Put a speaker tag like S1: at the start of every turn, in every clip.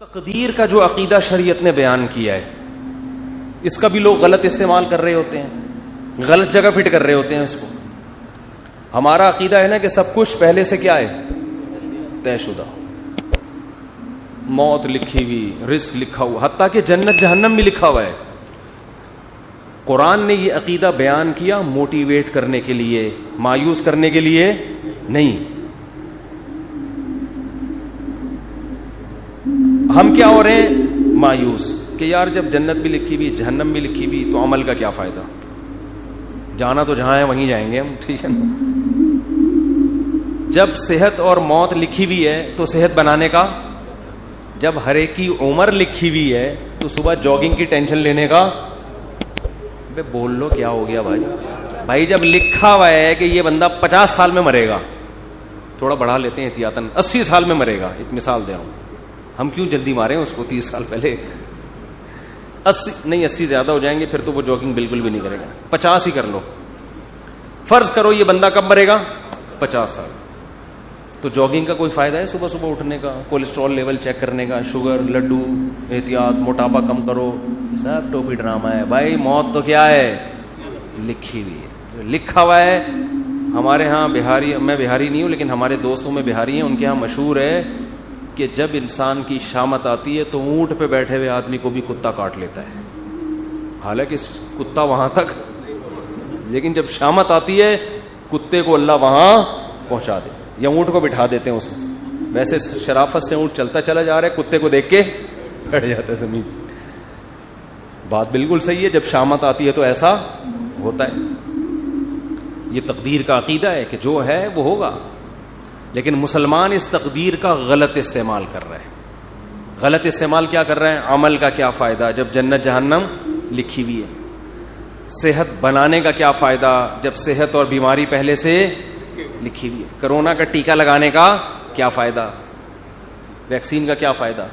S1: تقدیر کا جو عقیدہ شریعت نے بیان کیا ہے اس کا بھی لوگ غلط استعمال کر رہے ہوتے ہیں, غلط جگہ فٹ کر رہے ہوتے ہیں اس کو. ہمارا عقیدہ ہے نا کہ سب کچھ پہلے سے کیا ہے, طے شدہ, موت لکھی ہوئی, رزق لکھا ہوا, حتیٰ کہ جنت جہنم بھی لکھا ہوا ہے. قرآن نے یہ عقیدہ بیان کیا موٹیویٹ کرنے کے لیے, مایوس کرنے کے لیے نہیں. ہم کیا ہو رہے ہیں, مایوس, کہ یار جب جنت بھی لکھی ہوئی جہنم بھی لکھی ہوئی تو عمل کا کیا فائدہ, جانا تو جہاں ہے وہیں جائیں گے ہم, ٹھیک ہے نا. جب صحت اور موت لکھی ہوئی ہے تو صحت بنانے کا, جب ہر ایک کی عمر لکھی ہوئی ہے تو صبح جاگنگ کی ٹینشن لینے کا. بے بول لو کیا ہو گیا بھائی, جب لکھا ہوا ہے کہ یہ بندہ 50 سال میں مرے گا, تھوڑا بڑھا لیتے ہیں احتیاطاً, 80 سال میں مرے گا, ایک مثال دے رہا ہوں, ہم کیوں جلدی ماریں اس کو 30 سال پہلے. 80 زیادہ ہو جائیں گے پھر تو وہ جاگنگ بالکل بھی نہیں کرے گا, 50 ہی کر لو. فرض کرو یہ بندہ کب مرے گا, 50 سال. تو جاگنگ کا کوئی فائدہ ہے صبح صبح اٹھنے کا, کولیسٹرول لیول چیک کرنے کا, شوگر, لڈو, احتیاط, موٹاپا کم کرو, سب ٹوپی ڈرامہ ہے بھائی. موت تو کیا ہے, لکھی ہوئی ہے, لکھا ہوا ہے. ہمارے ہاں بہاری, میں بہاری نہیں ہوں لیکن ہمارے دوستوں میں بہاری ہیں, ان کے ہاں مشہور ہے کہ جب انسان کی شامت آتی ہے تو اونٹ پہ بیٹھے ہوئے آدمی کو بھی کتا کاٹ لیتا ہے, حالانکہ کتا وہاں تک, لیکن جب شامت آتی ہے کتے کو اللہ وہاں پہنچا دے, یا اونٹ کو بٹھا دیتے ہیں اس میں. ویسے شرافت سے اونٹ چلتا چلا جا رہا ہے, کتے کو دیکھ کے بیٹھ جاتا ہے زمین. بات بالکل صحیح ہے, جب شامت آتی ہے تو ایسا ہوتا ہے. یہ تقدیر کا عقیدہ ہے کہ جو ہے وہ ہوگا, لیکن مسلمان اس تقدیر کا غلط استعمال کر رہے ہیں. غلط استعمال کیا کر رہے ہیں, عمل کا کیا فائدہ جب جنت جہنم لکھی ہوئی ہے. صحت بنانے کا کیا فائدہ جب صحت اور بیماری پہلے سے لکھی ہوئی ہے. کرونا کا ٹیکہ لگانے کا کیا فائدہ, ویکسین کا کیا فائدہ,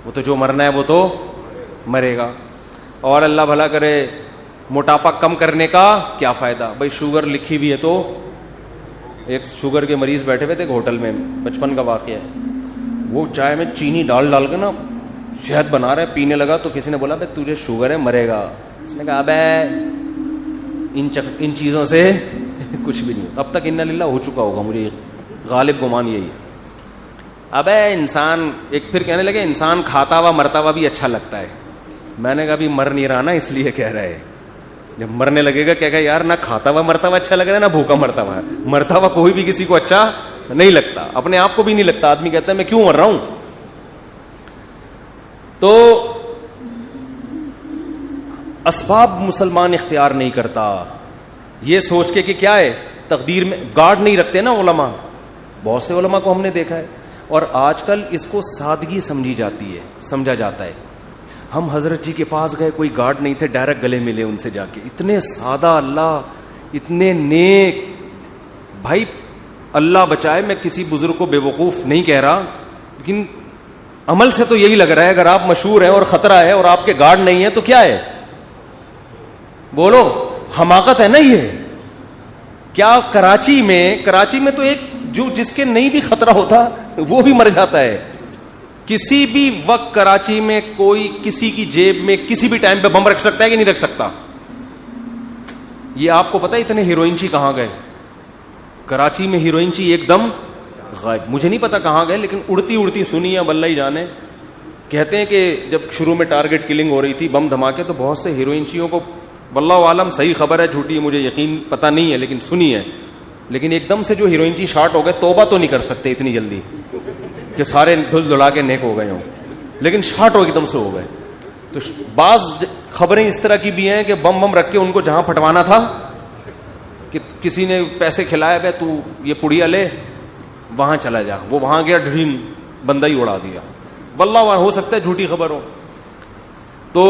S1: وہ تو جو مرنا ہے وہ تو مرے گا. اور اللہ بھلا کرے موٹاپا کم کرنے کا کیا فائدہ, بھائی شوگر لکھی ہوئی ہے تو, ایک شوگر کے مریض بیٹھے ہوئے تھے ایک ہوٹل میں, بچپن کا واقعہ ہے. وہ چائے میں چینی ڈال کے نا شہد بنا رہے, پینے لگا تو کسی نے بولا بھائی تجھے شوگر ہے, مرے گا. اس نے کہا ابے ان چیزوں سے کچھ بھی نہیں. اب تک انا للہ ہو چکا ہوگا, مجھے غالب گمان یہی ہے. ابے انسان, ایک پھر کہنے لگے انسان کھاتا ہوا مرتا ہوا بھی اچھا لگتا ہے. میں نے کہا ابھی مر نہیں رہا نا, اس لیے کہہ رہے, جب مرنے لگے گا کہے گا یار نہ کھاتا ہوا مرتا ہوا اچھا لگ رہا ہے نہ بھوکا مرتا ہوا. مرتا ہوا کوئی بھی کسی کو اچھا نہیں لگتا, اپنے آپ کو بھی نہیں لگتا. آدمی کہتا ہے میں کیوں مر رہا ہوں. تو اسباب مسلمان اختیار نہیں کرتا, یہ سوچ کے کہ کیا ہے تقدیر میں گارڈ نہیں رکھتے نا علماء. بہت سے علماء کو ہم نے دیکھا ہے, اور آج کل اس کو سادگی سمجھی جاتی ہے, سمجھا جاتا ہے. ہم حضرت جی کے پاس گئے, کوئی گارڈ نہیں تھے, ڈائریکٹ گلے ملے ان سے جا کے, اتنے سادہ اللہ, اتنے نیک. بھائی اللہ بچائے, میں کسی بزرگ کو بے وقوف نہیں کہہ رہا, لیکن عمل سے تو یہی لگ رہا ہے اگر آپ مشہور ہیں اور خطرہ ہے اور آپ کے گارڈ نہیں ہے تو کیا ہے, بولو حماقت ہے نا یہ. کیا کراچی میں تو ایک جو جس کے نہیں بھی خطرہ ہوتا وہ بھی مر جاتا ہے. کسی بھی وقت کراچی میں کوئی کسی کی جیب میں کسی بھی ٹائم پہ بم رکھ سکتا ہے کہ نہیں رکھ سکتا. یہ آپ کو پتا ہے اتنے ہیروئنچی کہاں گئے, کراچی میں ہیروئنچی ایک دم غائب. مجھے نہیں پتا کہاں گئے, لیکن اڑتی سنی ہے واللہ ہی جانے. کہتے ہیں کہ جب شروع میں ٹارگٹ کلنگ ہو رہی تھی, بم دھماکے, تو بہت سے ہیروئنچیوں کو, واللہ عالم صحیح خبر ہے جھوٹی ہے مجھے یقین پتا نہیں ہے لیکن سنی ہے, لیکن ایک دم سے جو ہیروئنچی شارٹ ہو گئے, توبہ تو نہیں کر سکتے اتنی جلدی کہ سارے دھل دھلا کے نیک ہو گئے ہوں, لیکن شارٹ ہو ایک دم سے ہو گئے. تو بعض خبریں اس طرح کی بھی ہیں کہ بم رکھ کے ان کو جہاں پھٹوانا تھا, کہ کسی نے پیسے کھلائے بے تو یہ پڑیا لے وہاں چلا جا, وہ وہاں گیا ڈریم بندہ ہی اڑا دیا. واللہ ہو سکتا ہے جھوٹی خبر ہو. تو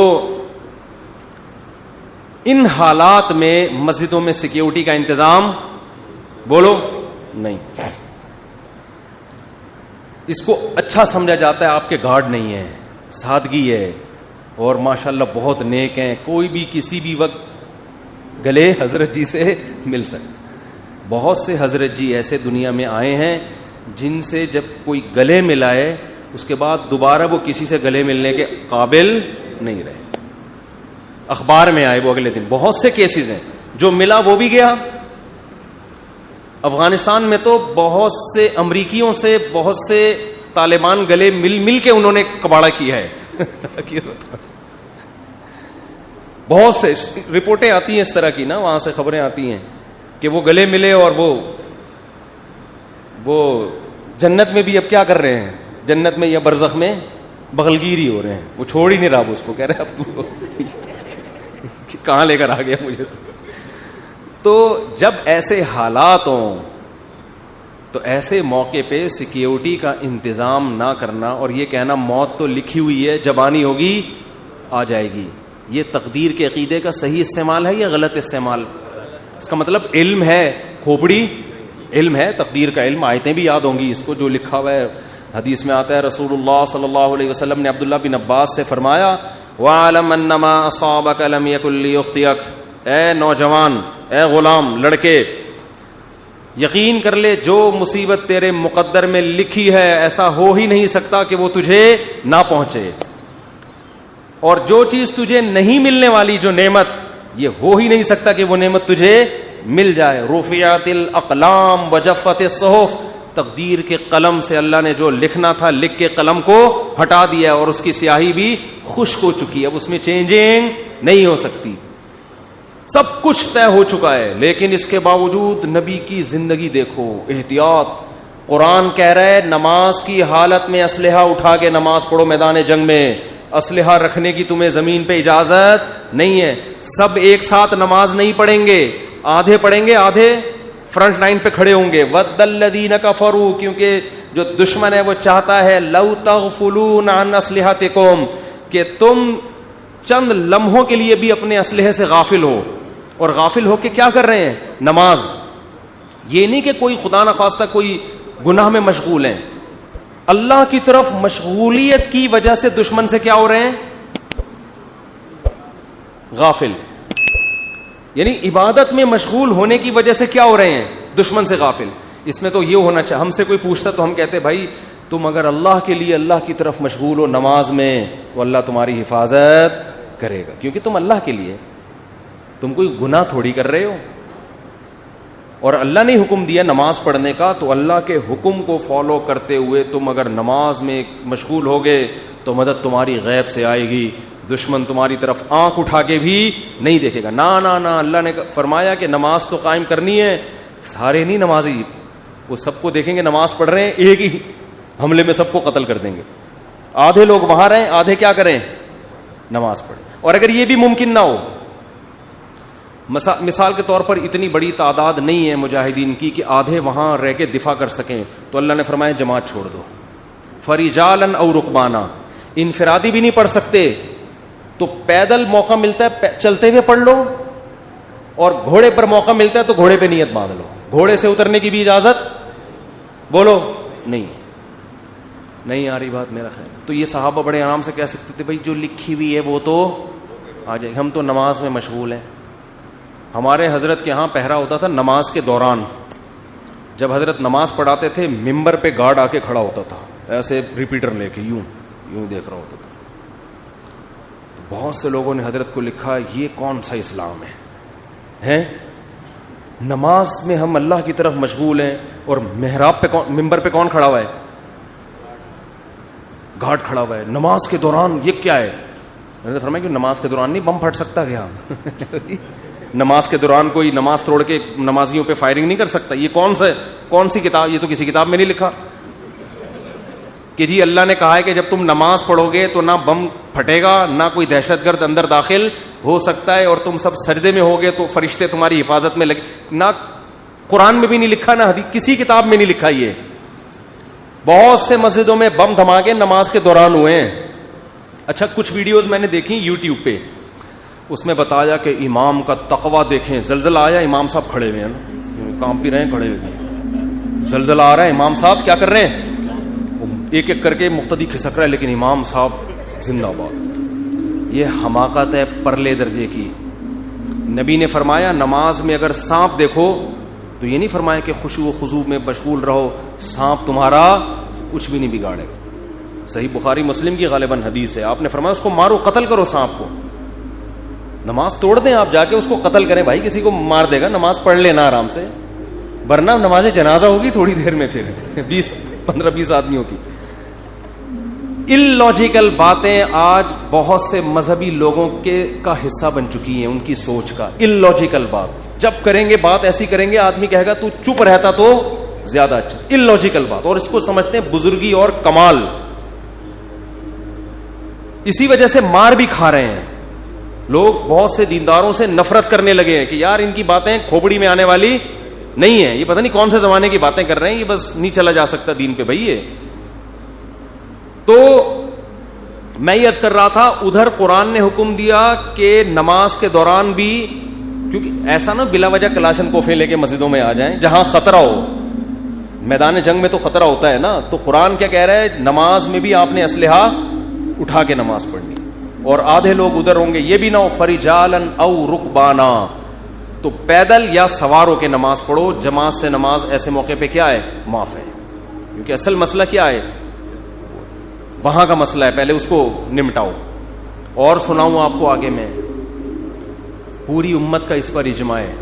S1: ان حالات میں مسجدوں میں سیکیورٹی کا انتظام بولو نہیں, اس کو اچھا سمجھا جاتا ہے آپ کے گارڈ نہیں ہے, سادگی ہے, اور ماشاءاللہ بہت نیک ہیں, کوئی بھی کسی بھی وقت گلے حضرت جی سے مل سکتا. بہت سے حضرت جی ایسے دنیا میں آئے ہیں جن سے جب کوئی گلے ملائے اس کے بعد دوبارہ وہ کسی سے گلے ملنے کے قابل نہیں رہے. اخبار میں آئے وہ اگلے دن. بہت سے کیسز ہیں, جو ملا وہ بھی گیا. افغانستان میں تو بہت سے امریکیوں سے بہت سے طالبان گلے مل کے انہوں نے کباڑا کیا ہے. بہت سے رپورٹیں آتی ہیں اس طرح کی نا, وہاں سے خبریں آتی ہیں کہ وہ گلے ملے اور وہ جنت میں بھی اب کیا کر رہے ہیں, جنت میں یا برزخ میں بغلگیری ہو رہے ہیں. وہ چھوڑ ہی نہیں رہا اس کو, کہہ رہے اب تو کہاں لے کر آ گیا مجھے. تو جب ایسے حالات ہوں تو ایسے موقع پہ سیکیورٹی کا انتظام نہ کرنا اور یہ کہنا موت تو لکھی ہوئی ہے, جب آنی ہوگی آ جائے گی, یہ تقدیر کے عقیدے کا صحیح استعمال ہے یا غلط استعمال؟ اس کا مطلب علم ہے, کھوپڑی علم ہے, تقدیر کا علم. آیتیں بھی یاد ہوں گی اس کو, جو لکھا ہوا ہے حدیث میں آتا ہے, رسول اللہ صلی اللہ علیہ وسلم نے عبداللہ بن عباس سے فرمایا وَعَلَمْ أَنَّمَا أَصَابَكَ لَمْ يَكُنْ لِيُخْطِئَكَ, اے نوجوان, اے غلام, لڑکے, یقین کر لے جو مصیبت تیرے مقدر میں لکھی ہے ایسا ہو ہی نہیں سکتا کہ وہ تجھے نہ پہنچے, اور جو چیز تجھے نہیں ملنے والی, جو نعمت, یہ ہو ہی نہیں سکتا کہ وہ نعمت تجھے مل جائے. رفعت الاقلام وجفت الصحف, تقدیر کے قلم سے اللہ نے جو لکھنا تھا لکھ کے قلم کو ہٹا دیا اور اس کی سیاہی بھی خشک ہو چکی ہے, اب اس میں چینجنگ نہیں ہو سکتی, سب کچھ طے ہو چکا ہے. لیکن اس کے باوجود نبی کی زندگی دیکھو, احتیاط. قرآن کہہ رہا ہے نماز کی حالت میں اسلحہ اٹھا کے نماز پڑھو میدان جنگ میں, اسلحہ رکھنے کی تمہیں زمین پہ اجازت نہیں ہے. سب ایک ساتھ نماز نہیں پڑھیں گے, آدھے پڑھیں گے, آدھے فرنٹ لائن پہ کھڑے ہوں گے. وَدَّ الَّذِينَ كَفَرُوا, کیونکہ جو دشمن ہے وہ چاہتا ہے لَوْ تَغْفُلُونَ عَنْ أَسْلِحَتِكُمْ, کہ تم چند لمحوں کے لیے بھی اپنے اسلحے سے غافل ہو. اور غافل ہو کے کیا کر رہے ہیں؟ نماز. یہ نہیں کہ کوئی خدا نخواستہ کوئی گناہ میں مشغول ہیں, اللہ کی طرف مشغولیت کی وجہ سے دشمن سے کیا ہو رہے ہیں؟ غافل. یعنی عبادت میں مشغول ہونے کی وجہ سے کیا ہو رہے ہیں؟ دشمن سے غافل. اس میں تو یہ ہونا چاہیے, ہم سے کوئی پوچھتا تو ہم کہتے بھائی تم اگر اللہ کے لیے اللہ کی طرف مشغول ہو نماز میں تو اللہ تمہاری حفاظت کرے گا, کیونکہ تم اللہ کے لیے, تم کوئی گناہ تھوڑی کر رہے ہو. اور اللہ نے حکم دیا نماز پڑھنے کا, تو اللہ کے حکم کو فالو کرتے ہوئے تم اگر نماز میں مشغول ہوگے تو مدد تمہاری غیب سے آئے گی, دشمن تمہاری طرف آنکھ اٹھا کے بھی نہیں دیکھے گا. نہ نہ نہ, اللہ نے فرمایا کہ نماز تو قائم کرنی ہے. سارے نہیں نمازی, وہ سب کو دیکھیں گے نماز پڑھ رہے ہیں, ایک ہی حملے میں سب کو قتل کر دیں گے. آدھے لوگ وہاں رہیں, آدھے کیا کریں؟ نماز پڑھیں. اور اگر یہ بھی ممکن نہ ہو, مثال کے طور پر اتنی بڑی تعداد نہیں ہے مجاہدین کی کہ آدھے وہاں رہ کے دفاع کر سکیں, تو اللہ نے فرمایا جماعت چھوڑ دو. فرجالاً او رکبانا, انفرادی بھی نہیں پڑھ سکتے تو پیدل موقع ملتا ہے چلتے ہوئے پڑھ لو, اور گھوڑے پر موقع ملتا ہے تو گھوڑے پہ نیت باندھ لو. گھوڑے سے اترنے کی بھی اجازت بولو نہیں آ رہی بات میرا خیال. تو یہ صحابہ بڑے آرام سے کہہ سکتے تھے بھائی جو لکھی ہوئی ہے وہ تو آ جائے, ہم تو نماز میں مشغول ہیں. ہمارے حضرت کے ہاں پہرا ہوتا تھا نماز کے دوران, جب حضرت نماز پڑھاتے تھے ممبر پہ گارڈ آ کے کھڑا ہوتا تھا, ایسے ریپیٹر لے کے یوں دیکھ رہا ہوتا تھا. بہت سے لوگوں نے حضرت کو لکھا یہ کون سا اسلام ہے؟ نماز میں ہم اللہ کی طرف مشغول ہیں اور محراب پہ ممبر پہ کون کھڑا ہوا ہے؟ گارڈ کھڑا ہوا ہے. نماز کے دوران یہ کیا ہے؟ حضرت فرمایا کہ نماز کے دوران نہیں بم پھٹ سکتا کیا؟ نماز کے دوران کوئی نماز توڑ کے نمازیوں پہ فائرنگ نہیں کر سکتا. یہ کون سی کتاب؟ یہ تو کسی کتاب میں نہیں لکھا کہ جی اللہ نے کہا ہے کہ جب تم نماز پڑھو گے تو نہ بم پھٹے گا, نہ کوئی دہشت گرد اندر داخل ہو سکتا ہے, اور تم سب سجدے میں ہوگے تو فرشتے تمہاری حفاظت میں لگے. نہ قرآن میں بھی نہیں لکھا, نہ حدیث کسی کتاب میں نہیں لکھا. یہ بہت سے مسجدوں میں بم دھماکے نماز کے دوران ہوئے ہیں. اچھا کچھ ویڈیوز میں نے دیکھی یوٹیوب پہ, اس میں بتایا کہ امام کا تقوی دیکھیں, زلزلہ آیا امام صاحب کھڑے ہوئے ہیں, کام بھی رہے ہیں کھڑے ہوئے ہیں, زلزلہ آ رہا ہے امام صاحب کیا کر رہے ہیں, ایک ایک کر کے مقتدی کھسک رہا ہے, لیکن امام صاحب زندہ باد. یہ حماقت ہے پرلے درجے کی. نبی نے فرمایا نماز میں اگر سانپ دیکھو تو یہ نہیں فرمایا کہ خشوع و خضوع میں مشغول رہو, سانپ تمہارا کچھ بھی نہیں بگاڑے گا. صحیح بخاری مسلم کی غالباً حدیث ہے, آپ نے فرمایا اس کو مارو, قتل کرو سانپ کو. نماز توڑ دیں آپ, جا کے اس کو قتل کریں. بھائی کسی کو مار دے گا, نماز پڑھ لینا آرام سے, ورنہ نماز جنازہ ہوگی تھوڑی دیر میں, پھر 15-20 آدمیوں کی. اللاجیکل باتیں آج بہت سے مذہبی لوگوں کا حصہ بن چکی ہیں, ان کی سوچ کا. اللاجیکل بات جب کریں گے, بات ایسی کریں گے, آدمی کہے گا تو چپ رہتا تو زیادہ اچھا. اللاجیکل بات, اور اس کو سمجھتے ہیں بزرگی اور کمال. اسی وجہ سے مار بھی کھا رہے ہیں لوگ. بہت سے دینداروں سے نفرت کرنے لگے ہیں کہ یار ان کی باتیں کھوپڑی میں آنے والی نہیں ہے, یہ پتہ نہیں کون سے زمانے کی باتیں کر رہے ہیں, یہ بس نہیں چلا جا سکتا دین پہ. بھائی یہ تو میں یہ عرض کر رہا تھا, ادھر قرآن نے حکم دیا کہ نماز کے دوران بھی, کیونکہ ایسا نا بلا وجہ کلاشن کوفے لے کے مسجدوں میں آ جائیں جہاں خطرہ ہو. میدان جنگ میں تو خطرہ ہوتا ہے نا, تو قرآن کیا کہہ رہا ہے, نماز میں بھی آپ نے اسلحہ اٹھا کے نماز پڑھنی. اور آدھے لوگ ادھر ہوں گے, یہ بھی نہ ہو فرجالن او رکبانا, تو پیدل یا سوار ہو کے نماز پڑھو. جماعت سے نماز ایسے موقع پہ کیا ہے, معاف ہے. کیونکہ اصل مسئلہ کیا ہے, وہاں کا مسئلہ ہے, پہلے اس کو نمٹاؤ. اور سناؤں آپ کو آگے میں, پوری امت کا اس پر اجماع ہے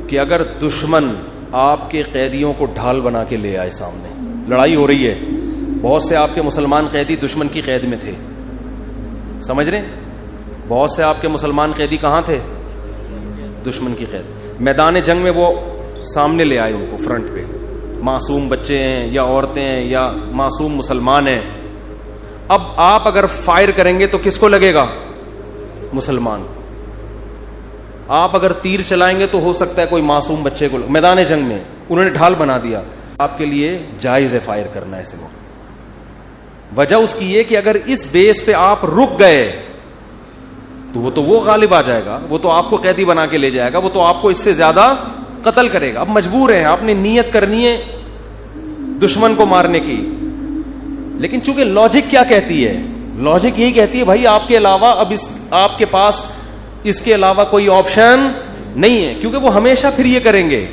S1: کہ اگر دشمن آپ کے قیدیوں کو ڈھال بنا کے لے آئے سامنے, لڑائی ہو رہی ہے, بہت سے آپ کے مسلمان قیدی دشمن کی قید میں تھے, سمجھ رہے, بہت سے آپ کے مسلمان قیدی کہاں تھے, دشمن کی قید. میدان جنگ میں وہ سامنے لے آئے ان کو فرنٹ پہ, معصوم بچے ہیں یا عورتیں ہیں یا معصوم مسلمان ہیں. اب آپ اگر فائر کریں گے تو کس کو لگے گا, مسلمان. آپ اگر تیر چلائیں گے تو ہو سکتا ہے کوئی معصوم بچے کو. میدان جنگ میں انہوں نے ڈھال بنا دیا, آپ کے لیے جائز ہے فائر کرنا ایسے موقع. وجہ اس کی یہ کہ اگر اس بیس پہ آپ رک گئے تو وہ غالب آ جائے گا, وہ تو آپ کو قیدی بنا کے لے جائے گا, وہ تو آپ کو اس سے زیادہ قتل کرے گا. اب مجبور ہیں, آپ نے نیت کرنی ہے دشمن کو مارنے کی. لیکن چونکہ لاجک کیا کہتی ہے, لاجک یہی کہتی ہے بھائی آپ کے علاوہ اب آپ کے پاس اس کے علاوہ کوئی آپشن نہیں ہے, کیونکہ وہ ہمیشہ پھر یہ کریں گے.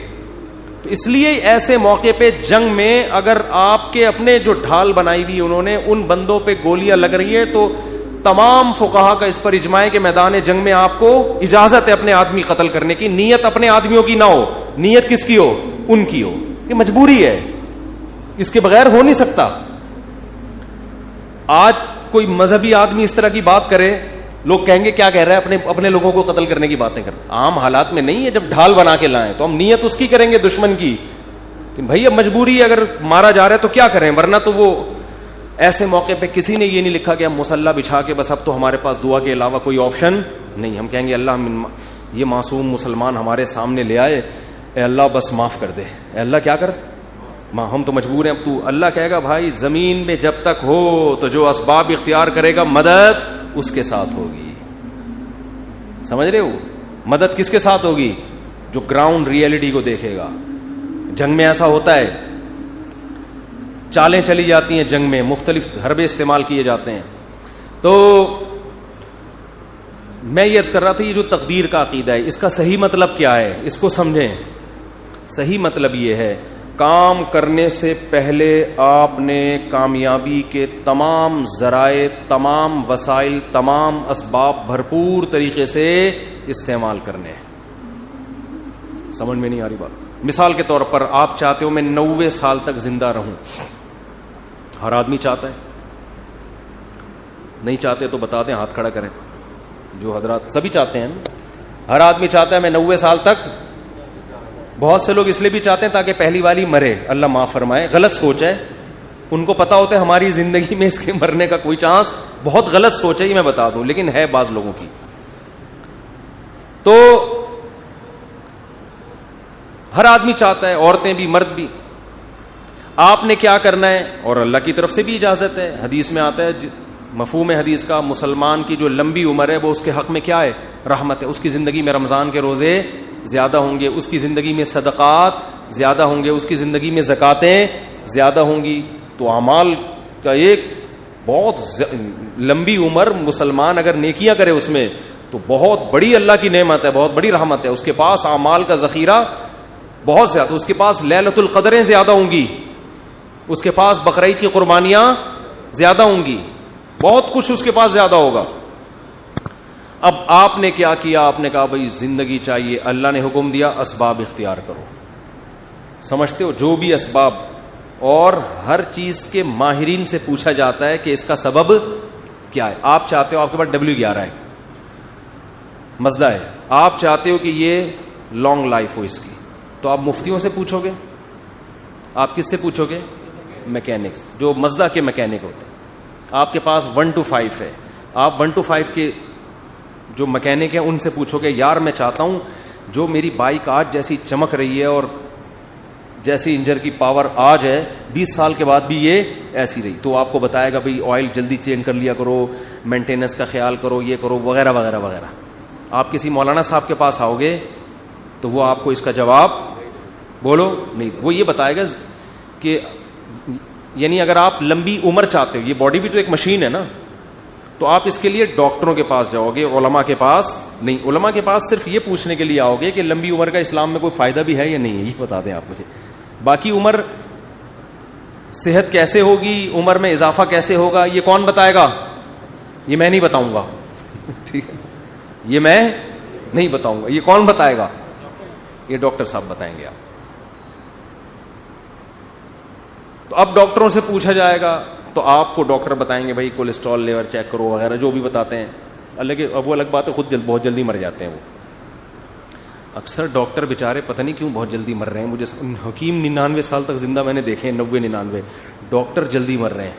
S1: تو اس لیے ایسے موقع پہ جنگ میں اگر آپ کے اپنے جو ڈھال بنائی ہوئی انہوں نے, ان بندوں پہ گولیاں لگ رہی ہیں, تو تمام فقہا کا اس پر اجماع ہے کہ میدان جنگ میں آپ کو اجازت ہے اپنے آدمی قتل کرنے کی. نیت اپنے آدمیوں کی نہ ہو, نیت کس کی ہو, ان کی ہو. یہ مجبوری ہے, اس کے بغیر ہو نہیں سکتا. آج کوئی مذہبی آدمی اس طرح کی بات کرے, لوگ کہیں گے کیا کہہ رہا ہے, اپنے لوگوں کو قتل کرنے کی باتیں کر. عام حالات میں نہیں ہے, جب ڈھال بنا کے لائیں تو ہم نیت اس کی کریں گے دشمن کی. بھائی اب مجبوری ہے, اگر مارا جا رہا ہے تو کیا کریں, ورنہ تو وہ ایسے موقع پہ کسی نے یہ نہیں لکھا کہ ہم مسلح بچھا کے بس اب تو ہمارے پاس دعا کے علاوہ کوئی آپشن نہیں. ہم کہیں گے اللہ یہ معصوم مسلمان ہمارے سامنے لے آئے, اے اللہ بس معاف کر دے, اے اللہ کیا کر, ہم تو مجبور ہیں اب تو. اللہ کہے گا بھائی زمین میں جب تک ہو تو جو اسباب اختیار کرے گا مدد اس کے ساتھ ہوگی. سمجھ رہے ہو, مدد کس کے ساتھ ہوگی, جو گراؤنڈ ریئلٹی کو دیکھے گا. جنگ میں ایسا ہوتا ہے, چالیں چلی جاتی ہیں جنگ میں, مختلف حربے استعمال کیے جاتے ہیں. تو میں یہ عرض کر رہا تھا, یہ جو تقدیر کا عقیدہ ہے اس کا صحیح مطلب کیا ہے, اس کو سمجھیں. صحیح مطلب یہ ہے, کام کرنے سے پہلے آپ نے کامیابی کے تمام ذرائع, تمام وسائل, تمام اسباب بھرپور طریقے سے استعمال کرنے ہیں. سمجھ میں نہیں آ رہی بات؟ مثال کے طور پر آپ چاہتے ہو میں 90 سال تک زندہ رہوں, ہر آدمی چاہتا ہے. نہیں چاہتے تو بتا دیں, ہاتھ کھڑا کریں. جو حضرات سبھی چاہتے ہیں, ہر آدمی چاہتا ہے میں 90 سال تک. بہت سے لوگ اس لیے بھی چاہتے ہیں تاکہ پہلی والی مرے, اللہ معاف فرمائے, غلط سوچ ہے. ان کو پتا ہوتا ہے ہماری زندگی میں اس کے مرنے کا کوئی چانس, بہت غلط سوچ ہے یہ میں بتا دوں, لیکن ہے بعض لوگوں کی. تو ہر آدمی چاہتا ہے, عورتیں بھی مرد بھی. آپ نے کیا کرنا ہے, اور اللہ کی طرف سے بھی اجازت ہے, حدیث میں آتا ہے, مفہوم حدیث کا, مسلمان کی جو لمبی عمر ہے وہ اس کے حق میں کیا ہے, رحمت ہے. اس کی زندگی میں رمضان کے روزے زیادہ ہوں گے, اس کی زندگی میں صدقات زیادہ ہوں گے, اس کی زندگی میں زکاتیں زیادہ ہوں گی. تو اعمال کا ایک بہت لمبی عمر مسلمان اگر نیکیاں کرے اس میں تو بہت بڑی اللہ کی نعمت ہے, بہت بڑی رحمت ہے. اس کے پاس اعمال کا ذخیرہ بہت زیادہ, اس کے پاس لیلۃ القدریں زیادہ ہوں گی, اس کے پاس بقرعید کی قربانیاں زیادہ ہوں گی, بہت کچھ اس کے پاس زیادہ ہوگا. اب آپ نے کیا کیا؟ آپ نے کہا بھائی زندگی چاہیے, اللہ نے حکم دیا اسباب اختیار کرو. سمجھتے ہو, جو بھی اسباب, اور ہر چیز کے ماہرین سے پوچھا جاتا ہے کہ اس کا سبب کیا ہے. آپ چاہتے ہو, آپ کے پاس W11 ہے, مزدہ ہے, آپ چاہتے ہو کہ یہ لانگ لائف ہو اس کی, تو آپ مفتیوں سے پوچھو گے. آپ کس سے پوچھو گے؟ میکینکس, جو مزدہ کے میکینک ہوتے ہیں. آپ کے پاس 1 to 5 ہے, آپ 1 to 5 کے جو میکینک ہیں ان سے پوچھو گے یار میں چاہتا ہوں جو میری بائک آج جیسی چمک رہی ہے اور جیسی انجن کی پاور آج ہے 20 سال کے بعد بھی یہ ایسی رہی, تو آپ کو بتائے گا بھائی آئل جلدی چینج کر لیا کرو, مینٹیننس کا خیال کرو, یہ کرو وغیرہ وغیرہ وغیرہ. آپ کسی مولانا صاحب کے پاس آؤ گے تو وہ آپ کو اس کا جواب بولو نہیں, وہ یہ بتائے گا کہ یعنی اگر آپ لمبی عمر چاہتے ہو, یہ باڈی بھی تو ایک مشین ہے نا, تو آپ اس کے لیے ڈاکٹروں کے پاس جاؤ گے, علماء کے پاس نہیں. علماء کے پاس صرف یہ پوچھنے کے لیے آؤ گے کہ لمبی عمر کا اسلام میں کوئی فائدہ بھی ہے یا نہیں ہے, یہ بتا دیں آپ مجھے. باقی عمر, صحت کیسے ہوگی, عمر میں اضافہ کیسے ہوگا, یہ کون بتائے گا؟ یہ میں نہیں بتاؤں گا, ٹھیک ہے, یہ میں نہیں بتاؤں گا. یہ کون بتائے گا؟ یہ ڈاکٹر صاحب بتائیں گے. آپ تو اب ڈاکٹروں سے پوچھا جائے گا تو آپ کو ڈاکٹر بتائیں گے بھائی کولیسٹرول لیول چیک کرو وغیرہ جو بھی بتاتے ہیں. اب وہ الگ بات ہے, خود بہت جلدی مر جاتے ہیں وہ. اکثر ڈاکٹر بیچارے پتہ نہیں کیوں بہت جلدی مر رہے ہیں. مجھے حکیم 99 سال تک زندہ میں نے دیکھے, 90-99, ڈاکٹر جلدی مر رہے ہیں.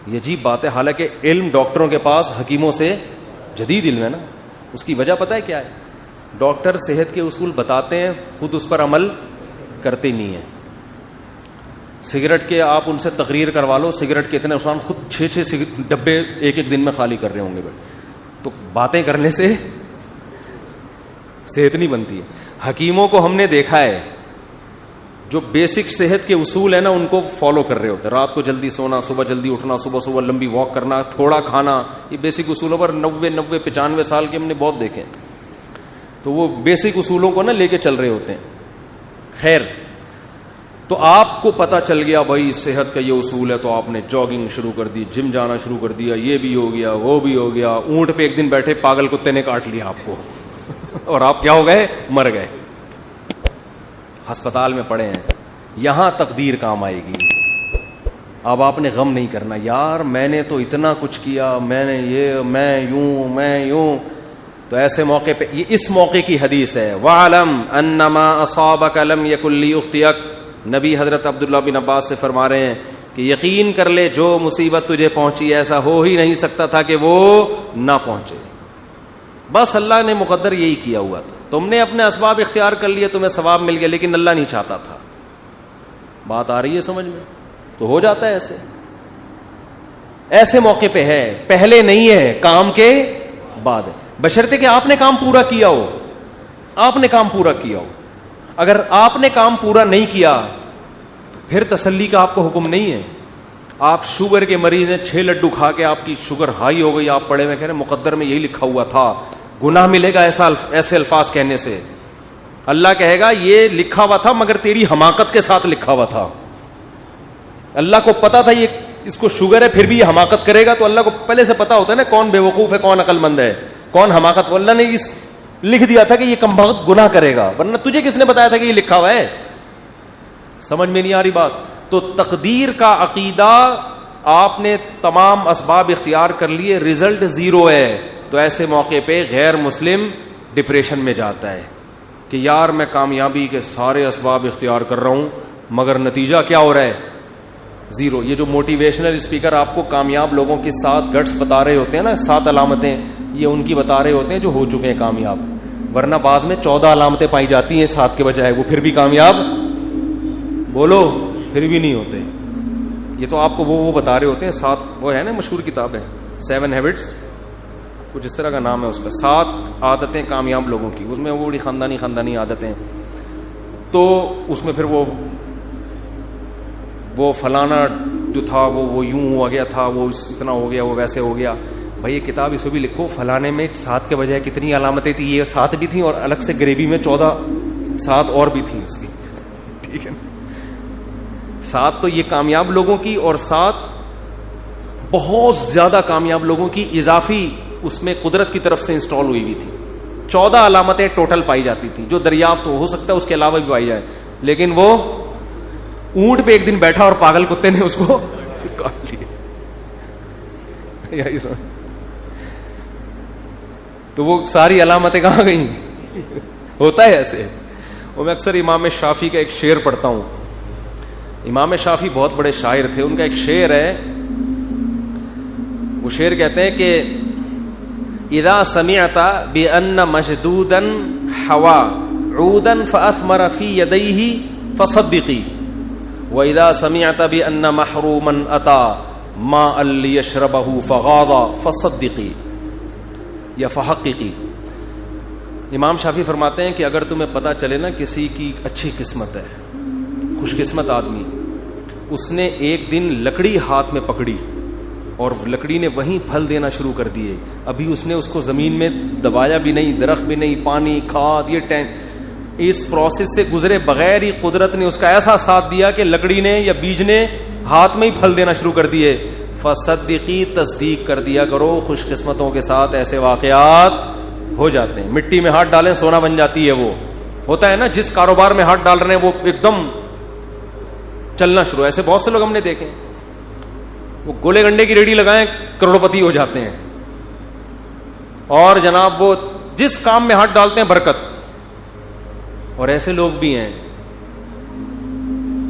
S1: یہ عجیب بات ہے, حالانکہ علم ڈاکٹروں کے پاس حکیموں سے جدید علم ہے نا. اس کی وجہ پتہ ہے کیا ہے؟ ڈاکٹر صحت کے اصول بتاتے ہیں, خود اس پر عمل کرتے نہیں ہیں. سگریٹ کے آپ ان سے تقریر کروا لو, سگریٹ کے اتنے نقصان, خود 6 ڈبے ایک دن میں خالی کر رہے ہوں گے. تو باتیں کرنے سے صحت نہیں بنتی ہے. حکیموں کو ہم نے دیکھا ہے جو بیسک صحت کے اصول ہیں نا ان کو فالو کر رہے ہوتے ہیں. رات کو جلدی سونا, صبح جلدی اٹھنا, صبح لمبی واک کرنا, تھوڑا کھانا, یہ بیسک اصولوں پر 90-95 سال کے ہم نے بہت دیکھے. تو وہ بیسک اصولوں کو نا لے کے چل رہے ہوتے ہیں. خیر, تو آپ کو پتا چل گیا بھائی صحت کا یہ اصول ہے, تو آپ نے جاگنگ شروع کر دی, جم جانا شروع کر دیا, یہ بھی ہو گیا وہ بھی ہو گیا. اونٹ پہ ایک دن بیٹھے پاگل کتے نے کاٹ لیا آپ کو اور آپ کیا ہو گئے؟ مر گئے, ہسپتال میں پڑے ہیں. یہاں تقدیر کام آئے گی. اب آپ نے غم نہیں کرنا یار میں نے تو اتنا کچھ کیا, میں نے یہ, میں یوں. تو ایسے موقع پہ, یہ اس موقع کی حدیث ہے, وَعْلَمْ أَنَّمَا أَصَابَكَ لَمْ يَكُنْ لِيُخْطِئَكَ. نبی حضرت عبداللہ بن عباس سے فرما رہے ہیں کہ یقین کر لے جو مصیبت تجھے پہنچی ایسا ہو ہی نہیں سکتا تھا کہ وہ نہ پہنچے. بس اللہ نے مقدر یہی کیا ہوا تھا. تم نے اپنے اسباب اختیار کر لیے, تمہیں ثواب مل گیا, لیکن اللہ نہیں چاہتا تھا. بات آ رہی ہے سمجھ میں؟ تو ہو جاتا ہے ایسے موقع پہ ہے, پہلے نہیں ہے, کام کے بعد ہے. بشرطے کہ آپ نے کام پورا کیا ہو. آپ نے کام پورا کیا ہو. اگر آپ نے کام پورا نہیں کیا تو پھر تسلی کا آپ کو حکم نہیں ہے. آپ شوگر کے مریض ہیں, 6 لڈو کھا کے آپ کی شوگر ہائی ہو گئی, آپ پڑھے میں کہہ رہے ہیں مقدر میں یہی لکھا ہوا تھا, گناہ ملے گا ایسے الفاظ کہنے سے. اللہ کہے گا یہ لکھا ہوا تھا مگر تیری حماقت کے ساتھ لکھا ہوا تھا. اللہ کو پتا تھا یہ اس کو شوگر ہے پھر بھی یہ حماقت کرے گا, تو اللہ کو پہلے سے پتا ہوتا ہے نا کون بے وقوف ہے, کون عقل مند ہے, کون حماقت. اللہ نے اس لکھ دیا تھا کہ یہ کمبخت گناہ کرے گا, ورنہ تجھے کس نے بتایا تھا کہ یہ لکھا ہوا ہے؟ سمجھ میں نہیں آ رہی بات؟ تو تقدیر کا عقیدہ, آپ نے تمام اسباب اختیار کر لیے, رزلٹ 0 ہے. تو ایسے موقع پہ غیر مسلم ڈپریشن میں جاتا ہے کہ یار میں کامیابی کے سارے اسباب اختیار کر رہا ہوں مگر نتیجہ کیا ہو رہا ہے؟ 0. یہ جو موٹیویشنل اسپیکر آپ کو کامیاب لوگوں کی 7 گٹس بتا رہے ہوتے ہیں نا, 7 علامتیں, یہ ان کی بتا رہے ہوتے ہیں جو ہو چکے ہیں کامیاب. ورنہ بعض میں 14 علامتیں پائی جاتی ہیں 7 کے بجائے, وہ پھر بھی کامیاب, بولو, پھر بھی نہیں ہوتے. یہ تو آپ کو وہ بتا رہے ہوتے ہیں 7, وہ ہے نا مشہور کتاب ہے 7 ہیبٹس, کچھ اس طرح کا نام ہے اس کا, 7 عادتیں کامیاب لوگوں کی. اس میں وہ بڑی خاندانی عادتیں, تو اس میں پھر وہ فلانا جو تھا وہ یوں ہوا گیا تھا, وہ اتنا ہو گیا, وہ ویسے ہو گیا. بھائی یہ کتاب اس میں بھی لکھو فلانے میں 7 کے بجائے کتنی علامتیں تھیں, یہ 7 بھی تھیں اور الگ سے گریوی میں 7 اور بھی تھیں اس کی, ٹھیک ہے. 7 تو یہ کامیاب لوگوں کی اور 7 بہت زیادہ کامیاب لوگوں کی اضافی اس میں قدرت کی طرف سے انسٹال ہوئی تھی. 14 علامتیں ٹوٹل پائی جاتی تھیں جو دریافت ہو سکتا ہے اس کے علاوہ بھی پائی جائے, لیکن وہ اونٹ پہ ایک دن بیٹھا اور پاگل کتے نے اس کو کاٹ لیا. تو وہ ساری علامتیں کہاں گئیں؟ ہوتا ہے ایسے. اور میں اکثر امام شافعی کا ایک شعر پڑھتا ہوں. امام شافعی بہت بڑے شاعر تھے. ان کا ایک شعر ہے, وہ شعر کہتے ہیں کہ اذا سمعت بان مشدودا حوا عودا فاثمر في يديه فصدقي واذا سمعت بان محروما اتى ماء ليشربه فغاض فصدقي یا فحققی. امام شافعی فرماتے ہیں کہ اگر تمہیں پتہ چلے نا کسی کی اچھی قسمت ہے, خوش قسمت آدمی, اس نے ایک دن لکڑی ہاتھ میں پکڑی اور لکڑی نے وہیں پھل دینا شروع کر دیے, ابھی اس نے اس کو زمین میں دبایا بھی نہیں, درخت بھی نہیں, پانی کھاد یہ اس پروسیس سے گزرے بغیر ہی قدرت نے اس کا ایسا ساتھ دیا کہ لکڑی نے یا بیج نے ہاتھ میں ہی پھل دینا شروع کر دیے. فصدقی, تصدیق کر دیا کرو, خوش قسمتوں کے ساتھ ایسے واقعات ہو جاتے ہیں. مٹی میں ہاتھ ڈالیں سونا بن جاتی ہے. وہ ہوتا ہے نا, جس کاروبار میں ہاتھ ڈال رہے ہیں وہ ایک دم چلنا شروع. ایسے بہت سے لوگ ہم نے دیکھے, وہ گولے گنڈے کی ریڑھی لگائیں کروڑپتی ہو جاتے ہیں. اور جناب وہ جس کام میں ہاتھ ڈالتے ہیں برکت. اور ایسے لوگ بھی ہیں,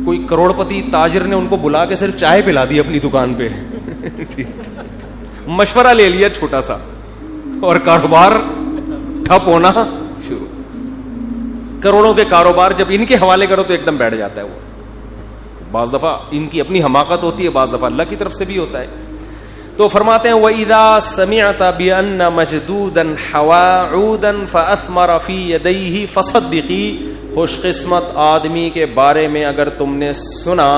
S1: کوئی کروڑپتی تاجر نے ان کو بلا کے صرف چائے پلا دی اپنی دکان پہ, مشورہ لے لیا چھوٹا سا, اور کاروبار ٹھپ ہونا شروع. کروڑوں کے کاروبار جب ان کے حوالے کرو تو ایک دم بیٹھ جاتا ہے وہ. بعض دفعہ ان کی اپنی حماقت ہوتی ہے, بعض دفعہ اللہ کی طرف سے بھی ہوتا ہے. تو فرماتے ہیں وَإِذَا سَمِعْتَ بِأَنَّ مَجْدُودًا حَوَا عُودًا فَأَثْمَرَ فِي يَدَيْهِ فَصَدِّقِي. خوش قسمت آدمی کے بارے میں اگر تم نے سنا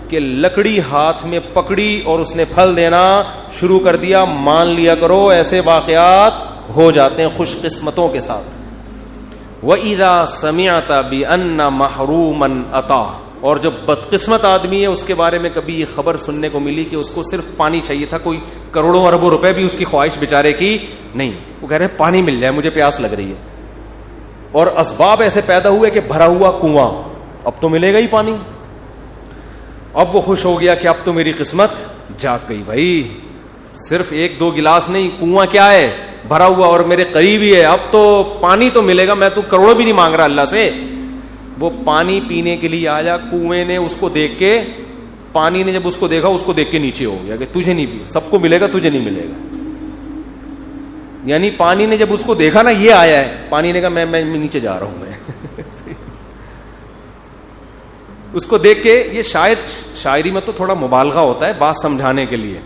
S1: کہ لکڑی ہاتھ میں پکڑی اور اس نے پھل دینا شروع کر دیا, مان لیا کرو ایسے واقعات ہو جاتے ہیں خوش قسمتوں کے ساتھ. وَإِذَا سَمِعْتَ بِأَنَّ مَحْرُومًا أَتَى. اور جب بدقسمت آدمی ہے اس کے بارے میں کبھی یہ خبر سننے کو ملی کہ اس کو صرف پانی چاہیے تھا, کوئی کروڑوں اربوں روپے بھی اس کی خواہش بیچارے کی نہیں, وہ کہہ رہے پانی مل جائے مجھے پیاس لگ رہی ہے, اور اسباب ایسے پیدا ہوئے کہ بھرا ہوا کنواں, اب تو ملے گا ہی پانی. اب وہ خوش ہو گیا کہ اب تو میری قسمت جاگ گئی بھائی, صرف ایک دو گلاس نہیں, کنواں کیا ہے بھرا ہوا اور میرے قریب ہی ہے, اب تو پانی تو ملے گا, میں تو کروڑوں بھی نہیں مانگ رہا اللہ سے. وہ پانی پینے کے لیے آیا, کنویں نے اس کو دیکھ کے, پانی نے جب اس کو دیکھا اس کو دیکھ کے نیچے ہو گیا کہ تجھے نہیں بھی, سب کو ملے گا تجھے نہیں ملے گا. یعنی پانی نے جب اس کو دیکھا نا یہ آیا ہے, پانی نے کہا میں نیچے جا رہا ہوں میں. اس کو دیکھ کے, یہ شاعری میں تو تھوڑا مبالغہ ہوتا ہے بات سمجھانے کے لیے,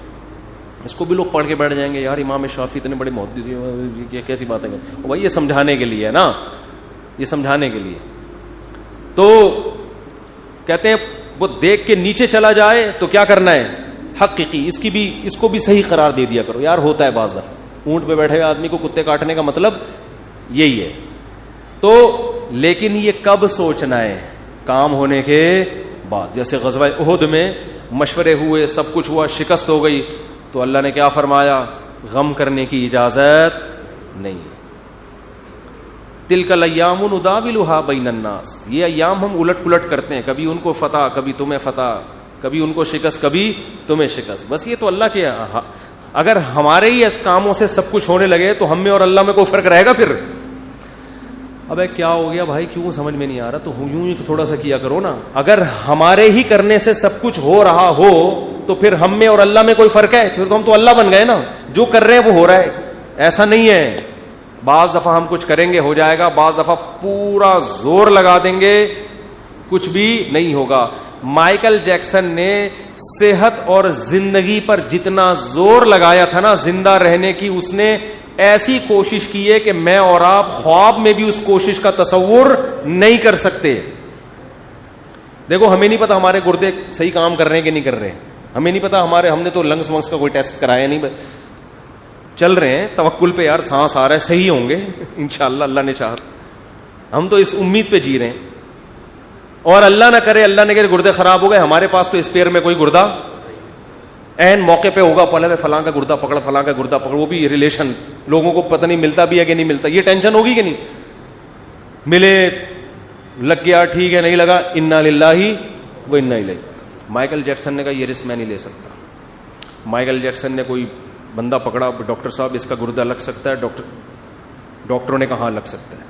S1: اس کو بھی لوگ پڑھ کے بیٹھ جائیں گے یار امام شافعی اتنے بڑے محدث, یہ کیسی بات ہے بھائی, یہ سمجھانے کے لیے ہے نا, یہ سمجھانے کے لیے. تو کہتے ہیں وہ دیکھ کے نیچے چلا جائے تو کیا کرنا ہے, حقیقی اس کو بھی صحیح قرار دے دیا کرو. یار ہوتا ہے بعض دفعہ اونٹ پہ بیٹھے ہوئے آدمی کو کتے کاٹنے کا مطلب یہی ہے. تو لیکن یہ کب سوچنا ہے, کام ہونے کے بعد. جیسے غزوہ احد میں مشورے ہوئے, سب کچھ ہوا, شکست ہو گئی, تو اللہ نے کیا فرمایا, غم کرنے کی اجازت نہیں. تلک الایام نداولها بین الناس. یہ ایام ہم الٹ پلٹ کرتے ہیں, کبھی ان کو فتح, کبھی تمہیں فتح, کبھی ان کو شکست, کبھی تمہیں شکست. بس یہ تو اللہ کے, اگر ہمارے ہی اس کاموں سے سب کچھ ہونے لگے تو ہم میں اور اللہ میں کوئی فرق رہے گا پھر؟ ابے کیا ہو گیا بھائی, کیوں سمجھ میں نہیں آ رہا, تو یوں ہی تھوڑا سا کیا کرو نا. اگر ہمارے ہی کرنے سے سب کچھ ہو رہا ہو تو پھر ہم میں اور اللہ میں کوئی فرق ہے؟ پھر تو ہم تو اللہ بن گئے نا, جو کر رہے ہیں وہ ہو رہا ہے. ایسا نہیں ہے, بعض دفعہ ہم کچھ کریں گے ہو جائے گا, بعض دفعہ پورا زور لگا دیں گے کچھ بھی نہیں ہوگا. مائیکل جیکسن نے صحت اور زندگی پر جتنا زور لگایا تھا نا زندہ رہنے کی, اس نے ایسی کوشش کی ہے کہ میں اور آپ خواب میں بھی اس کوشش کا تصور نہیں کر سکتے. دیکھو ہمیں نہیں پتا ہمارے گردے صحیح کام کر رہے ہیں کہ نہیں کر رہے, ہمیں نہیں پتا ہم نے تو لنگس ونگس کا کوئی ٹیسٹ کرایا نہیں, چل رہے ہیں توکل پہ, یار سانس آ رہا ہے, صحیح ہوں گے انشاءاللہ اللہ نے چاہا. ہم تو اس امید پہ جی رہے ہیں, اور اللہ نہ کرے گردے خراب ہو گئے, ہمارے پاس تو اسپیئر میں کوئی گردہ این موقع پہ ہوگا پہلے فلاں کا گردہ پکڑ, فلاں کا گردہ پکڑ, وہ بھی ریلیشن لوگوں کو پتہ نہیں ملتا بھی ہے کہ نہیں ملتا, یہ ٹینشن ہوگی کہ نہیں, ملے لگ گیا ٹھیک ہے, نہیں لگا انا للہ و انا الیہ. مائیکل جیکسن نے کہا یہ رسک میں نہیں لے سکتا. مائیکل جیکسن نے کوئی بندہ پکڑا, ڈاکٹر صاحب اس کا گردہ لگ سکتا ہے, ڈاکٹروں نے کہا ہاں لگ سکتا ہے.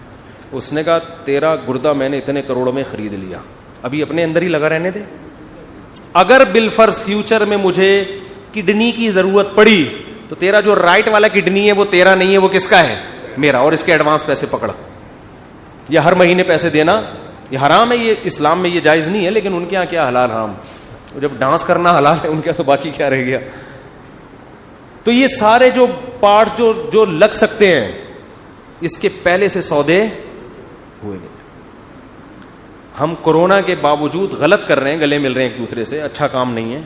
S1: اس نے کہا تیرا گردہ میں نے اتنے کروڑوں میں خرید لیا, ابھی اپنے اندر ہی لگا رہنے دے, اگر بالفرض فیوچر میں مجھے کڈنی کی ضرورت پڑی تو تیرا جو رائٹ والا کڈنی ہے وہ تیرا نہیں ہے, وہ کس کا ہے, میرا, اور اس کے ایڈوانس پیسے پکڑا. یا ہر مہینے پیسے دینا یہ حرام ہے, یہ اسلام میں یہ جائز نہیں ہے, لیکن ان کے یہاں کیا حلال حرام, جب ڈانس کرنا حلال ہے ان کے تو باقی کیا رہ گیا. تو یہ سارے جو پارٹس جو لگ سکتے ہیں اس کے پہلے سے سودے ہوئے نہیں. ہم کورونا کے باوجود غلط کر رہے ہیں, گلے مل رہے ہیں ایک دوسرے سے, اچھا کام نہیں ہے.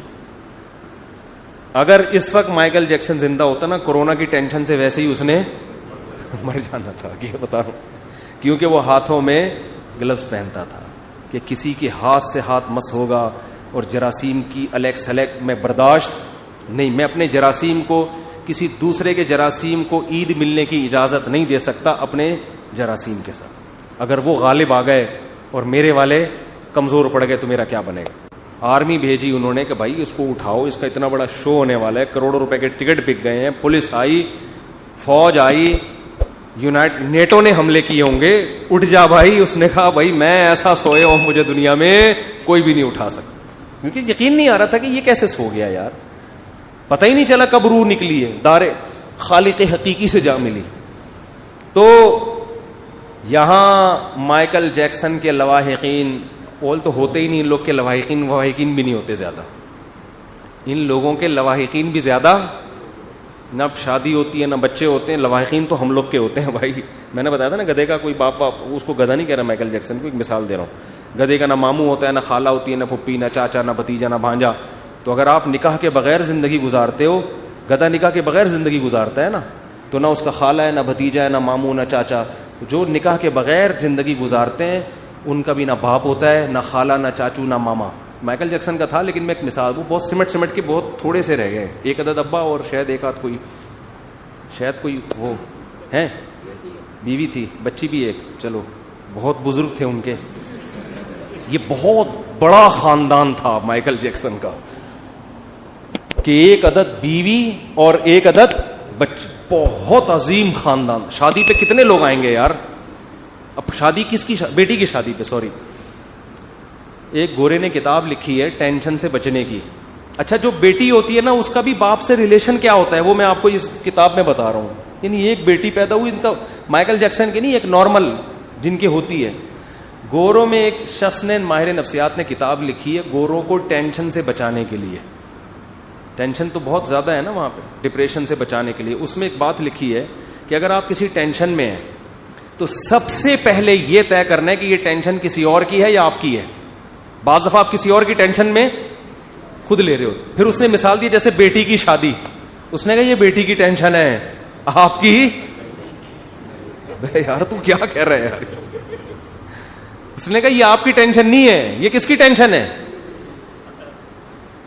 S1: اگر اس وقت مائیکل جیکسن زندہ ہوتا نا, کورونا کی ٹینشن سے ویسے ہی اس نے مر جانا تھا, کیا بتا رہا ہوں, کیونکہ وہ ہاتھوں میں گلوز پہنتا تھا کہ کسی کے ہاتھ سے ہاتھ مس ہوگا, اور جراثیم کی الیک میں برداشت نہیں, میں اپنے جراثیم کو کسی دوسرے کے جراثیم کو عید ملنے کی اجازت نہیں دے سکتا اپنے جراثیم کے ساتھ. اگر وہ غالب آ گئے اور میرے والے کمزور پڑ گئے تو میرا کیا بنے گا. آرمی بھیجی انہوں نے کہ بھائی اس کو اٹھاؤ, اس کا اتنا بڑا شو ہونے والا ہے, کروڑوں روپے کے ٹکٹ بک گئے ہیں, پولیس آئی, فوج آئی, نیٹو نے حملے کیے ہوں گے, اٹھ جا بھائی. اس نے کہا بھائی میں ایسا سویا ہوں مجھے دنیا میں کوئی بھی نہیں اٹھا سکتا, کیونکہ یقین نہیں آ رہا تھا کہ یہ کیسے سو گیا یار, پتہ ہی نہیں چلا کب روح نکلی ہے, دار خالق حقیقی سے جا ملی. تو یہاں مائیکل جیکسن کے لواحقین اول تو ہوتے ہی نہیں, ان لوگ کے لواحقین بھی نہیں ہوتے زیادہ, ان لوگوں کے لواحقین بھی زیادہ, نہ شادی ہوتی ہے نہ بچے ہوتے ہیں, لواحقین تو ہم لوگ کے ہوتے ہیں بھائی. میں نے بتایا تھا نا گدھے کا کوئی باپ, اس کو گدھا نہیں کہہ رہا مائیکل جیکسن کو, ایک مثال دے رہا ہوں. گدھے کا نہ ماموں ہوتا ہے, نہ خالہ ہوتی ہے, نہ پھپھی, نہ چاچا, نہ بھتیجا, نہ بھانجا. تو اگر آپ نکاح کے بغیر زندگی گزارتے ہو, گدھا نکاح کے بغیر زندگی گزارتا ہے نا, تو نہ اس کا خالہ ہے, نہ بھتیجا ہے, نہ ماموں, نہ چاچا. جو نکاح کے بغیر زندگی گزارتے ہیں ان کا بھی نہ باپ ہوتا ہے, نہ خالہ, نہ چاچو, نہ ماما. مائیکل جیکسن کا تھا, لیکن میں ایک مثال, وہ بہت سمٹ کے بہت تھوڑے سے رہ گئے, ایک عدد ابا اور شاید ایک آدھ کوئی وہ ہیں, بیوی تھی, بچی بھی ایک, چلو بہت بزرگ تھے ان کے. یہ بہت بڑا خاندان تھا مائیکل جیکسن کا کہ ایک عدد بیوی اور ایک عدد بچی, بہت عظیم خاندان. شادی پہ کتنے لوگ آئیں گے یار, اب شادی کس کی, بیٹی کی شادی پہ, سوری, ایک گورے نے کتاب لکھی ہے ٹینشن سے بچنے کی. اچھا جو بیٹی ہوتی ہے نا اس کا بھی باپ سے ریلیشن کیا ہوتا ہے وہ میں آپ کو اس کتاب میں بتا رہا ہوں. یعنی ایک بیٹی پیدا ہوئی, ان کا مائیکل جیکسن کی نہیں, ایک نارمل جن کی ہوتی ہے. گوروں میں ایک شخص نے, ماہر نفسیات نے کتاب لکھی ہے گوروں کو ٹینشن سے بچانے کے لیے. ٹینشن تو بہت زیادہ ہے نا وہاں پہ, ڈپریشن سے بچانے کے لیے. اس میں ایک بات لکھی ہے کہ اگر آپ کسی ٹینشن میں ہیں تو سب سے پہلے یہ طے کرنا ہے کہ یہ ٹینشن کسی اور کی ہے یا آپ کی ہے. بعض دفعہ آپ کسی اور کی ٹینشن میں خود لے رہے ہو. پھر اس نے مثال دی جیسے بیٹی کی شادی, اس نے کہا یہ بیٹی کی ٹینشن ہے, آپ کی یار تو کیا کہہ رہے ہیں یار. اس نے کہا یہ آپ کی ٹینشن نہیں ہے, یہ کس کی ٹینشن ہے.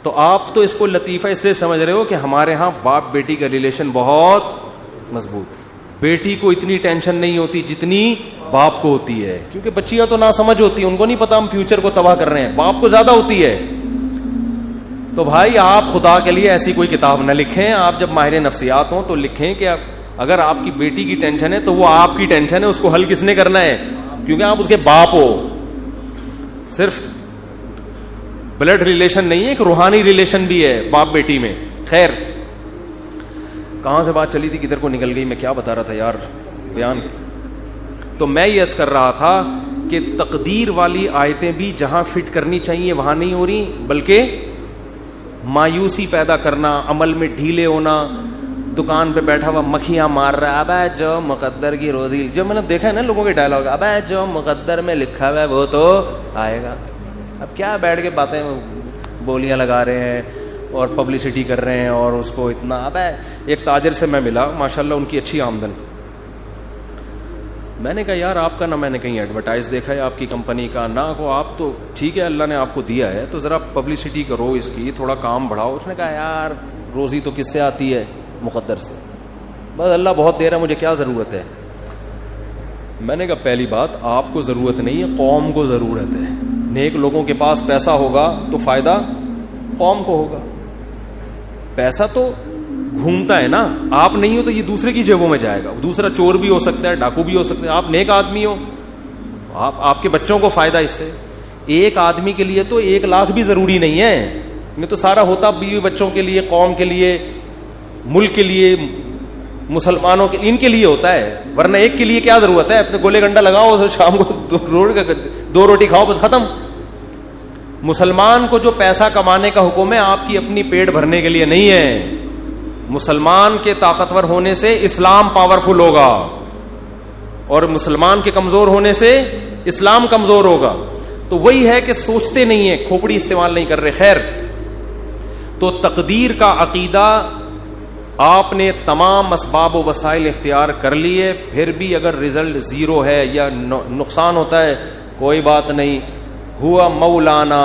S1: تو آپ تو اس کو لطیفہ اس لیے سمجھ رہے ہو کہ ہمارے ہاں باپ بیٹی کا ریلیشن بہت مضبوط. بیٹی کو اتنی ٹینشن نہیں ہوتی جتنی باپ کو ہوتی ہے, کیونکہ بچیاں تو نہ سمجھ ہوتی ہیں, ان کو نہیں پتا ہم فیوچر کو تباہ کر رہے ہیں. باپ کو زیادہ ہوتی ہے. تو بھائی آپ خدا کے لیے ایسی کوئی کتاب نہ لکھیں. آپ جب ماہر نفسیات ہوں تو لکھیں کہ اگر آپ کی بیٹی کی ٹینشن ہے تو وہ آپ کی ٹینشن ہے, اس کو حل کس نے کرنا ہے, کیونکہ آپ اس کے باپ ہو. صرف بلڈ ریلیشن نہیں ہے, ایک روحانی ریلیشن بھی ہے باپ بیٹی میں. خیر کہاں سے بات چلی تھی, کدھر کو نکل گئی, میں کیا بتا رہا تھا یار بیان. تو میں یہ عرض کر رہا تھا کہ تقدیر والی آیتیں بھی جہاں فٹ کرنی چاہیے وہاں نہیں ہو رہی, بلکہ مایوسی پیدا کرنا, عمل میں ڈھیلے ہونا, دکان پہ بیٹھا ہوا مکھیاں مار رہا ہے, ابے جو مقدر کی روزی, جو میں نے دیکھا ہے نا لوگوں کے ڈائلاگ, ابے جو مقدر میں لکھا ہوا ہے وہ تو آئے گا. اب کیا بیٹھ کے باتیں بولیاں لگا رہے ہیں اور پبلسٹی کر رہے ہیں اور اس کو اتنا. اب ایک تاجر سے میں ملا, ماشاءاللہ ان کی اچھی آمدن, میں نے کہا یار آپ کا نہ میں نے کہیں ایڈورٹائز دیکھا ہے آپ کی کمپنی کا, نہ کو آپ تو ٹھیک ہے اللہ نے آپ کو دیا ہے تو ذرا پبلسٹی کرو اس کی, تھوڑا کام بڑھاؤ. اس نے کہا یار روزی تو کس سے آتی ہے, مقدر سے, بس اللہ بہت دے رہا ہے, مجھے کیا ضرورت ہے. میں نے کہا پہلی بات آپ کو ضرورت نہیں ہے, قوم کو ضرورت ہے. نیک لوگوں کے پاس پیسہ ہوگا تو فائدہ قوم کو ہوگا. پیسہ تو گھومتا ہے نا, آپ نہیں ہو تو یہ دوسرے کی جیبوں میں جائے گا. دوسرا چور بھی ہو سکتا ہے, ڈاکو بھی ہو سکتا ہے, آپ نیک آدمی ہو, آپ کے بچوں کو فائدہ اس سے. ایک آدمی کے لیے تو 1 لاکھ بھی ضروری نہیں ہے, یہ تو سارا ہوتا بیوی بچوں کے لیے, قوم کے لیے, ملک کے لیے, مسلمانوں کے, ان کے لیے ہوتا ہے. ورنہ ایک کے لیے کیا ضرورت ہے, اپنے گولے گنڈا لگاؤ, شام کو 2 روٹی کھاؤ, بس ختم. مسلمان کو جو پیسہ کمانے کا حکم ہے آپ کی اپنی پیٹ بھرنے کے لیے نہیں ہے. مسلمان کے طاقتور ہونے سے اسلام پاورفل ہوگا, اور مسلمان کے کمزور ہونے سے اسلام کمزور ہوگا. تو وہی ہے کہ سوچتے نہیں ہیں, کھوپڑی استعمال نہیں کر رہے. خیر, تو تقدیر کا عقیدہ آپ نے تمام اسباب و وسائل اختیار کر لیے, پھر بھی اگر رزلٹ 0 ہے یا نقصان ہوتا ہے کوئی بات نہیں. ہوا مولانا,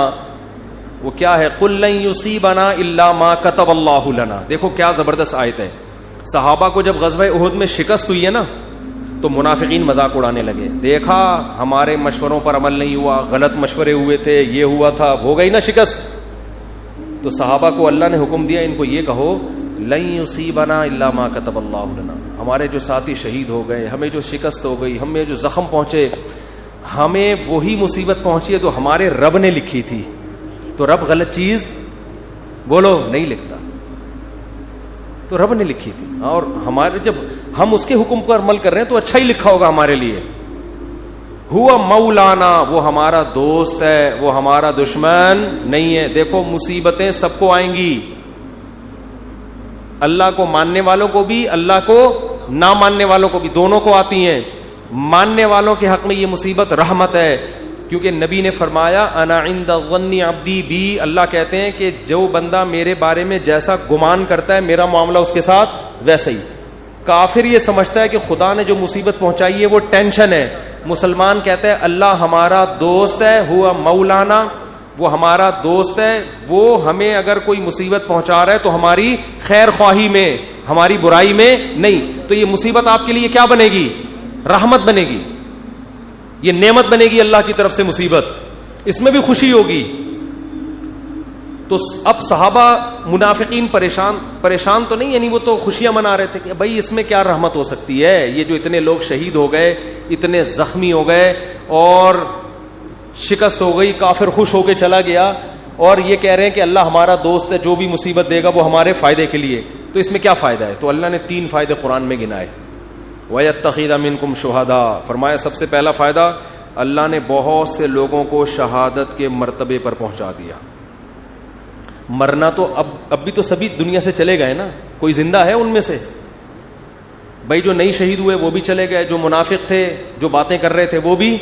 S1: وہ کیا ہے, قل لن یصیبنا الا ما کتب اللہ لنا. دیکھو کیا زبردست آیت ہے. صحابہ کو جب غزوہ احد میں شکست ہوئی ہے نا تو منافقین مذاق اڑانے لگے, دیکھا ہمارے مشوروں پر عمل نہیں ہوا, غلط مشورے ہوئے تھے, یہ ہوا تھا, ہو گئی نا شکست. تو صحابہ کو اللہ نے حکم دیا ان کو یہ کہو لن یصیبنا الا ما کتب اللہ لنا. ہمارے جو ساتھی شہید ہو گئے, ہمیں جو شکست ہو گئی, ہمیں جو زخم پہنچے, ہمیں وہی مصیبت پہنچی ہے جو ہمارے رب نے لکھی تھی. تو رب غلط چیز بولو نہیں لکھتا, تو رب نے لکھی تھی, اور ہمارے جب ہم اس کے حکم پر عمل کر رہے ہیں تو اچھا ہی لکھا ہوگا ہمارے لیے. ہوا مولانا, وہ ہمارا دوست ہے, وہ ہمارا دشمن نہیں ہے. دیکھو مصیبتیں سب کو آئیں گی, اللہ کو ماننے والوں کو بھی, اللہ کو نہ ماننے والوں کو بھی, دونوں کو آتی ہیں. ماننے والوں کے حق میں یہ مصیبت رحمت ہے, کیونکہ نبی نے فرمایا انا عند ظن عبدی بی. اللہ کہتے ہیں کہ جو بندہ میرے بارے میں جیسا گمان کرتا ہے میرا معاملہ اس کے ساتھ ویسا ہی. کافر یہ سمجھتا ہے کہ خدا نے جو مصیبت پہنچائی ہے وہ ٹینشن ہے. مسلمان کہتا ہے اللہ ہمارا دوست ہے, ہوا مولانا, وہ ہمارا دوست ہے, وہ ہمیں اگر کوئی مصیبت پہنچا رہا ہے تو ہماری خیر خواہی میں, ہماری برائی میں نہیں. تو یہ مصیبت آپ کے لیے کیا بنے گی, رحمت بنے گی, یہ نعمت بنے گی اللہ کی طرف سے مصیبت, اس میں بھی خوشی ہوگی. تو اب صحابہ منافقین پریشان تو نہیں, یعنی وہ تو خوشیاں منا رہے تھے کہ بھائی اس میں کیا رحمت ہو سکتی ہے, یہ جو اتنے لوگ شہید ہو گئے, اتنے زخمی ہو گئے اور شکست ہو گئی, کافر خوش ہو کے چلا گیا, اور یہ کہہ رہے ہیں کہ اللہ ہمارا دوست ہے, جو بھی مصیبت دے گا وہ ہمارے فائدے کے لیے, تو اس میں کیا فائدہ ہے. تو اللہ نے 3 فائدے قرآن میں گنائے. وَيَتَّخِذَ مِنْكُمْ شُهَدَاءَ, فرمایا سب سے پہلا فائدہ اللہ نے بہت سے لوگوں کو شہادت کے مرتبے پر پہنچا دیا. مرنا تو اب بھی تو سبھی دنیا سے چلے گئے نا, کوئی زندہ ہے ان میں سے؟ بھائی جو نہیں شہید ہوئے وہ بھی چلے گئے, جو منافق تھے, جو باتیں کر رہے تھے وہ بھی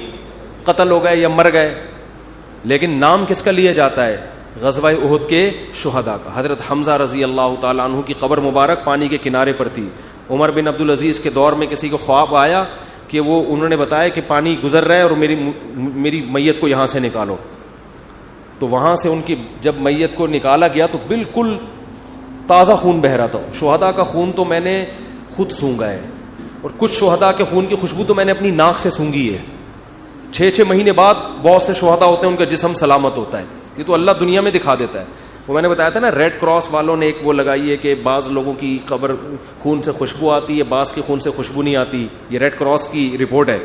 S1: قتل ہو گئے یا مر گئے. لیکن نام کس کا لیا جاتا ہے, غزوہ احد کے شہداء کا. حضرت حمزہ رضی اللہ تعالیٰ عنہ کی قبر مبارک پانی کے کنارے پر تھی. عمر بن عبدالعزیز کے دور میں کسی کو خواب آیا کہ وہ, انہوں نے بتایا کہ پانی گزر رہا ہے اور میری میت کو یہاں سے نکالو. تو وہاں سے ان کی جب میت کو نکالا گیا تو بالکل تازہ خون بہ رہا تھا. شہداء کا خون تو میں نے خود سونگا ہے, اور کچھ شہداء کے خون کی خوشبو تو میں نے اپنی ناک سے سونگی ہے. 6 مہینے بعد بہت سے شہداء ہوتے ہیں ان کا جسم سلامت ہوتا ہے, یہ تو اللہ دنیا میں دکھا دیتا ہے. وہ میں نے بتایا تھا نا, ریڈ کراس والوں نے ایک وہ لگائی ہے کہ بعض لوگوں کی قبر خون سے خوشبو آتی ہے, بعض کی خون سے خوشبو نہیں آتی. یہ ریڈ کراس کی رپورٹ ہے,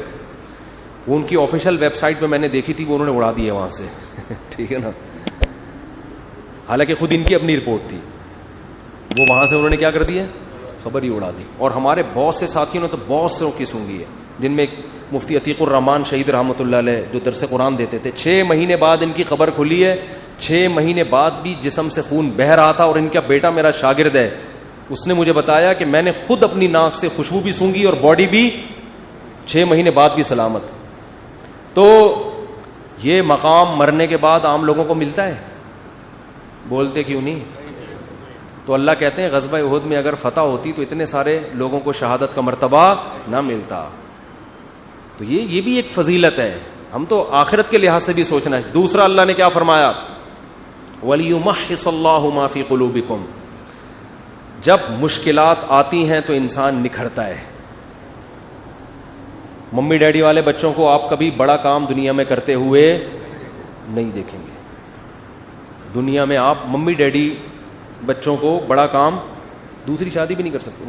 S1: وہ ان کی آفیشیل ویب سائٹ پہ میں نے دیکھی تھی, وہ انہوں نے اڑا دی ہے وہاں سے. ٹھیک ہے نا, حالانکہ خود ان کی اپنی رپورٹ تھی, وہ وہاں سے انہوں نے کیا کر دی ہے, خبر ہی اڑا دی. اور ہمارے بہت سے ساتھیوں نے تو بہت سے کی سونگی ہے, جن میں مفتی عتیق الرحمان شہید رحمۃ اللہ علیہ جو درس قرآن دیتے تھے. 6 مہینے بعد ان کی قبر کھلی ہے, 6 مہینے بعد بھی جسم سے خون بہ رہا تھا. اور ان کا بیٹا میرا شاگرد ہے, اس نے مجھے بتایا کہ میں نے خود اپنی ناک سے خوشبو بھی سونگی اور باڈی بھی 6 مہینے بعد بھی سلامت. تو یہ مقام مرنے کے بعد عام لوگوں کو ملتا ہے, بولتے کیوں نہیں؟ تو اللہ کہتے ہیں غزوہ احد میں اگر فتح ہوتی تو اتنے سارے لوگوں کو شہادت کا مرتبہ نہ ملتا. تو یہ بھی ایک فضیلت ہے. ہم تو آخرت کے لحاظ سے بھی سوچنا ہے. دوسرا اللہ نے کیا فرمایا, وَلِيُمَحِّصَ اللَّهُ مَا فِي قُلُوبِكُمْ. جب مشکلات آتی ہیں تو انسان نکھرتا ہے. ممی ڈیڈی والے بچوں کو آپ کبھی بڑا کام دنیا میں کرتے ہوئے نہیں دیکھیں گے. دنیا میں آپ ممی ڈیڈی بچوں کو بڑا کام, دوسری شادی بھی نہیں کر سکتے.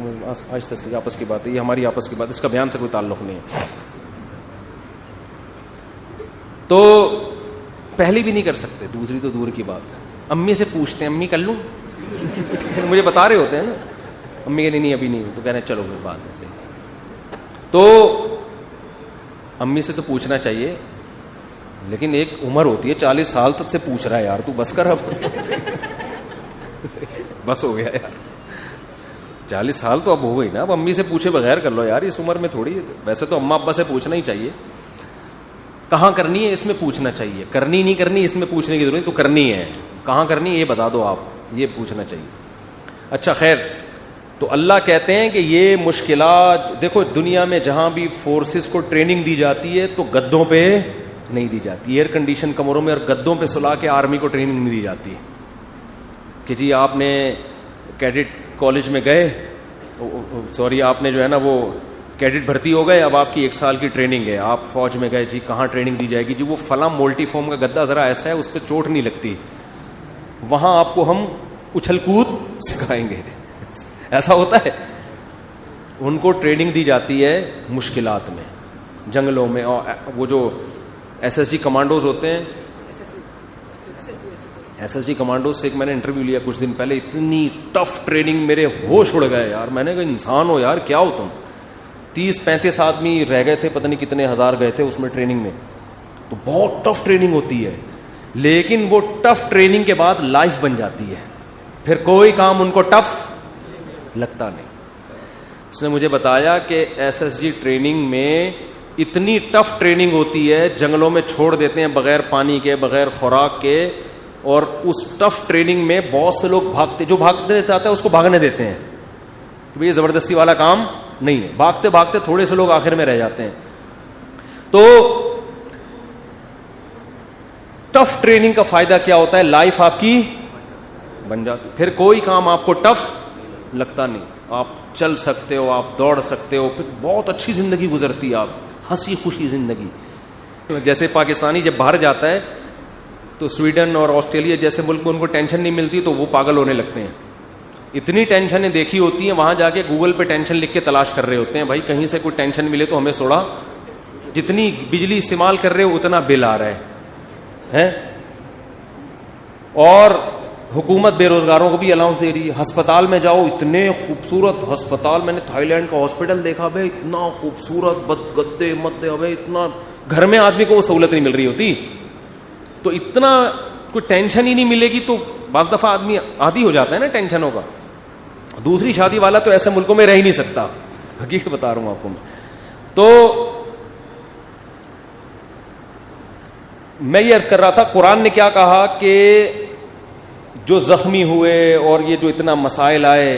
S1: آہستہ سے آپس کی بات ہے, یہ ہماری آپس کی بات, اس کا بیان سے کوئی تعلق نہیں ہے. تو پہلی بھی نہیں کر سکتے, دوسری تو دور کی بات ہے. امی سے پوچھتے ہیں, امی کر لوں, مجھے بتا رہے ہوتے ہیں نا, امی کہ نہیں ابھی نہیں, تو کہہ رہے ہیں چلو پھر بعد میں سے. تو امی سے تو پوچھنا چاہیے, لیکن ایک عمر ہوتی ہے 40 سال تک سے پوچھ رہا ہے, یار تو بس کر اب, بس ہو گیا یار, 40 سال تو اب ہو گئی نا, اب امی سے پوچھے بغیر کر لو یار, اس عمر میں تھوڑی. ویسے تو اماں ابا سے پوچھنا ہی چاہیے. کہاں کرنی ہے اس میں پوچھنا چاہیے, کرنی نہیں کرنی اس میں پوچھنے کی ضرورت, تو کرنی ہے, کہاں کرنی یہ بتا دو آپ, یہ پوچھنا چاہیے. اچھا خیر, تو اللہ کہتے ہیں کہ یہ مشکلات دیکھو, دنیا میں جہاں بھی فورسز کو ٹریننگ دی جاتی ہے تو گدوں پہ نہیں دی جاتی, ایئر کنڈیشن کمروں میں اور گدوں پہ سلا کے آرمی کو ٹریننگ نہیں دی جاتی کہ جی آپ نے کیڈٹ کالج میں گئے, سوری آپ نے جو ہے نا وہ کیڈٹ بھرتی ہو گئے, اب آپ کی 1 سال کی ٹریننگ ہے, آپ فوج میں گئے, جی کہاں ٹریننگ دی جائے گی, جی وہ فلاں مولٹی فارم کا گدا ذرا ایسا ہے اس پہ چوٹ نہیں لگتی, وہاں آپ کو ہم اچھل کود سکھائیں گے. ایسا ہوتا ہے. ان کو ٹریننگ دی جاتی ہے مشکلات میں, جنگلوں میں. اور وہ جو SSG کمانڈوز ہوتے ہیں, SSG کمانڈوز سے ایک میں نے انٹرویو لیا کچھ دن پہلے, اتنی ٹف ٹریننگ, میرے ہوش اڑ گئے یار. میں نے کہا انسان ہو یار, کیا ہو تم. 30-35 آدمی رہ گئے تھے, پتہ نہیں کتنے ہزار گئے تھے اس میں ٹریننگ میں. تو بہت ٹف ٹریننگ ہوتی ہے, لیکن وہ ٹف ٹریننگ کے بعد لائف بن جاتی ہے, پھر کوئی کام ان کو ٹف لگتا نہیں. اس نے مجھے بتایا کہ SSG ٹریننگ میں اتنی ٹف ٹریننگ ہوتی ہے, جنگلوں میں چھوڑ دیتے ہیں بغیر پانی کے, بغیر خوراک کے, اور اس ٹف ٹریننگ میں بہت سے لوگ بھاگتے, جو بھاگنے چاہتا ہے اس کو بھاگنے دیتے ہیں, کہ یہ زبردستی والا کام نہیں ہے. بھاگتے بھاگتے تھوڑے سے لوگ آخر میں رہ جاتے ہیں. تو ٹف ٹریننگ کا فائدہ کیا ہوتا ہے, لائف آپ کی بن جاتی, پھر کوئی کام آپ کو ٹف لگتا نہیں, آپ چل سکتے ہو, آپ دوڑ سکتے ہو, پھر بہت اچھی زندگی گزرتی ہے, آپ ہنسی خوشی زندگی. جیسے پاکستانی جب باہر جاتا ہے تو سویڈن اور آسٹریلیا جیسے ملک میں ان کو ٹینشن نہیں ملتی تو وہ پاگل ہونے لگتے ہیں. اتنی ٹینشنیں دیکھی ہوتی ہیں, وہاں جا کے گوگل پہ ٹینشن لکھ کے تلاش کر رہے ہوتے ہیں, بھائی کہیں سے کوئی ٹینشن ملے تو ہمیں سوڑا, جتنی بجلی استعمال کر رہے ہو اتنا بل آ رہا ہے. اور حکومت بے روزگاروں کو بھی الاؤنس دے رہی ہے. ہسپتال میں جاؤ, اتنے خوبصورت ہسپتال, میں نے تھائی لینڈ کا ہاسپٹل دیکھا بھائی, اتنا خوبصورت, گدے مدے, بھائی اتنا, گھر میں آدمی کو وہ سہولت نہیں مل رہی ہوتی, تو اتنا کوئی ٹینشن ہی نہیں ملے گی تو بعض دفعہ آدمی عادی ہو جاتا ہے نا ٹینشنوں کا. دوسری شادی والا تو ایسے ملکوں میں رہ ہی نہیں سکتا, حقیقت بتا رہا ہوں آپ کو. تو میں یہ عرض کر رہا تھا, قرآن نے کیا کہا کہ جو زخمی ہوئے اور یہ جو اتنا مسائل آئے,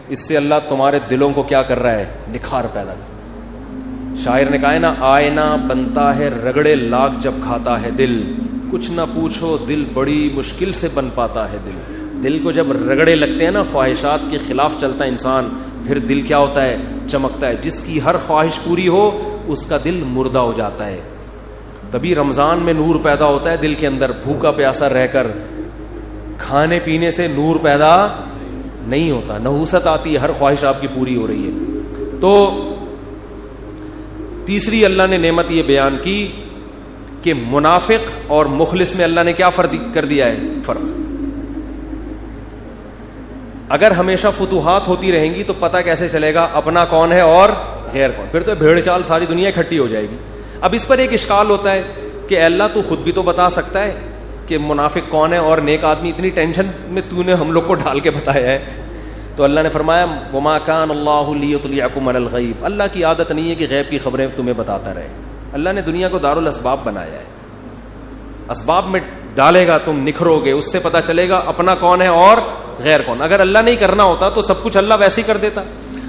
S1: اس سے اللہ تمہارے دلوں کو کیا کر رہا ہے, نکھار پیدا کر. شاعر نے کہا ہے نا, آئینہ بنتا ہے رگڑے لاکھ جب کھاتا ہے دل, کچھ نہ پوچھو دل بڑی مشکل سے بن پاتا ہے دل. دل کو جب رگڑے لگتے ہیں نا, خواہشات کے خلاف چلتا ہے انسان, پھر دل کیا ہوتا ہے, چمکتا ہے. جس کی ہر خواہش پوری ہو اس کا دل مردہ ہو جاتا ہے. تبھی رمضان میں نور پیدا ہوتا ہے دل کے اندر. بھوکا پیاسا رہ کر کھانے پینے سے نور پیدا نہیں ہوتا, نحوست آتی ہے, ہر خواہش آپ کی پوری ہو رہی ہے. تو تیسری اللہ نے نعمت یہ بیان کی کہ منافق اور مخلص میں اللہ نے کیا فرق کر دیا ہے, فرق. اگر ہمیشہ فتوحات ہوتی رہیں گی تو پتہ کیسے چلے گا اپنا کون ہے اور غیر کون, پھر تو بھیڑ چال ساری دنیا اکٹھی ہو جائے گی. اب اس پر ایک اشکال ہوتا ہے کہ اللہ تو خود بھی تو بتا سکتا ہے کہ منافق کون ہے اور نیک آدمی, اتنی ٹینشن میں تو نے ہم لوگ کو ڈال کے بتایا ہے. تو اللہ نے فرمایا وما کان اللہ لیطلعکم علی الغیب, اللہ کی عادت نہیں ہے کہ غیب کی خبریں تمہیں بتاتا رہے. اللہ نے دنیا کو دارالاسباب بنایا ہے, اسباب میں ڈالے گا تم نکھرو گے, اس سے پتہ چلے گا اپنا کون ہے اور غیر کون. اگر اللہ نہیں کرنا ہوتا تو سب کچھ اللہ ویسے ہی کر دیتا.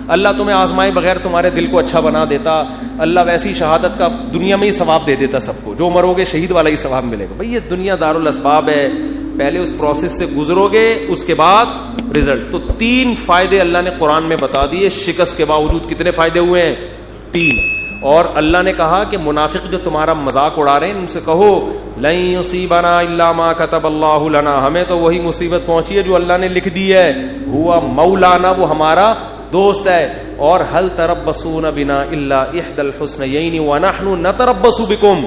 S1: اللہ تمہیں آزمائے بغیر تمہارے دل کو اچھا بنا دیتا, اللہ ویسی شہادت کا دنیا میں ہی ثواب دے دیتا سب کو, جو مرو گے شہید والا ہی ثواب ملے گا. بھائی یہ دنیا دار الاسباب ہے, پہلے اس پروسیس سے گزرو گے, اس کے بعد رزلٹ. تو 3 فائدے اللہ نے قرآن میں بتا دیے. شکست کے باوجود کتنے فائدے ہوئے ہیں؟ 3. اور اللہ نے کہا کہ منافق جو تمہارا مذاق اڑا رہے ہیں ان سے کہو لن یصیبنا الا ما كتب اللہ لنا, ہمیں تو وہی مصیبت پہنچی ہے جو اللہ نے لکھ دی ہے. ہوا مولانا, وہ ہمارا دوست ہے. اور هل تربصون بنا الا احدى الحسنيين ونحن نتربص بكم,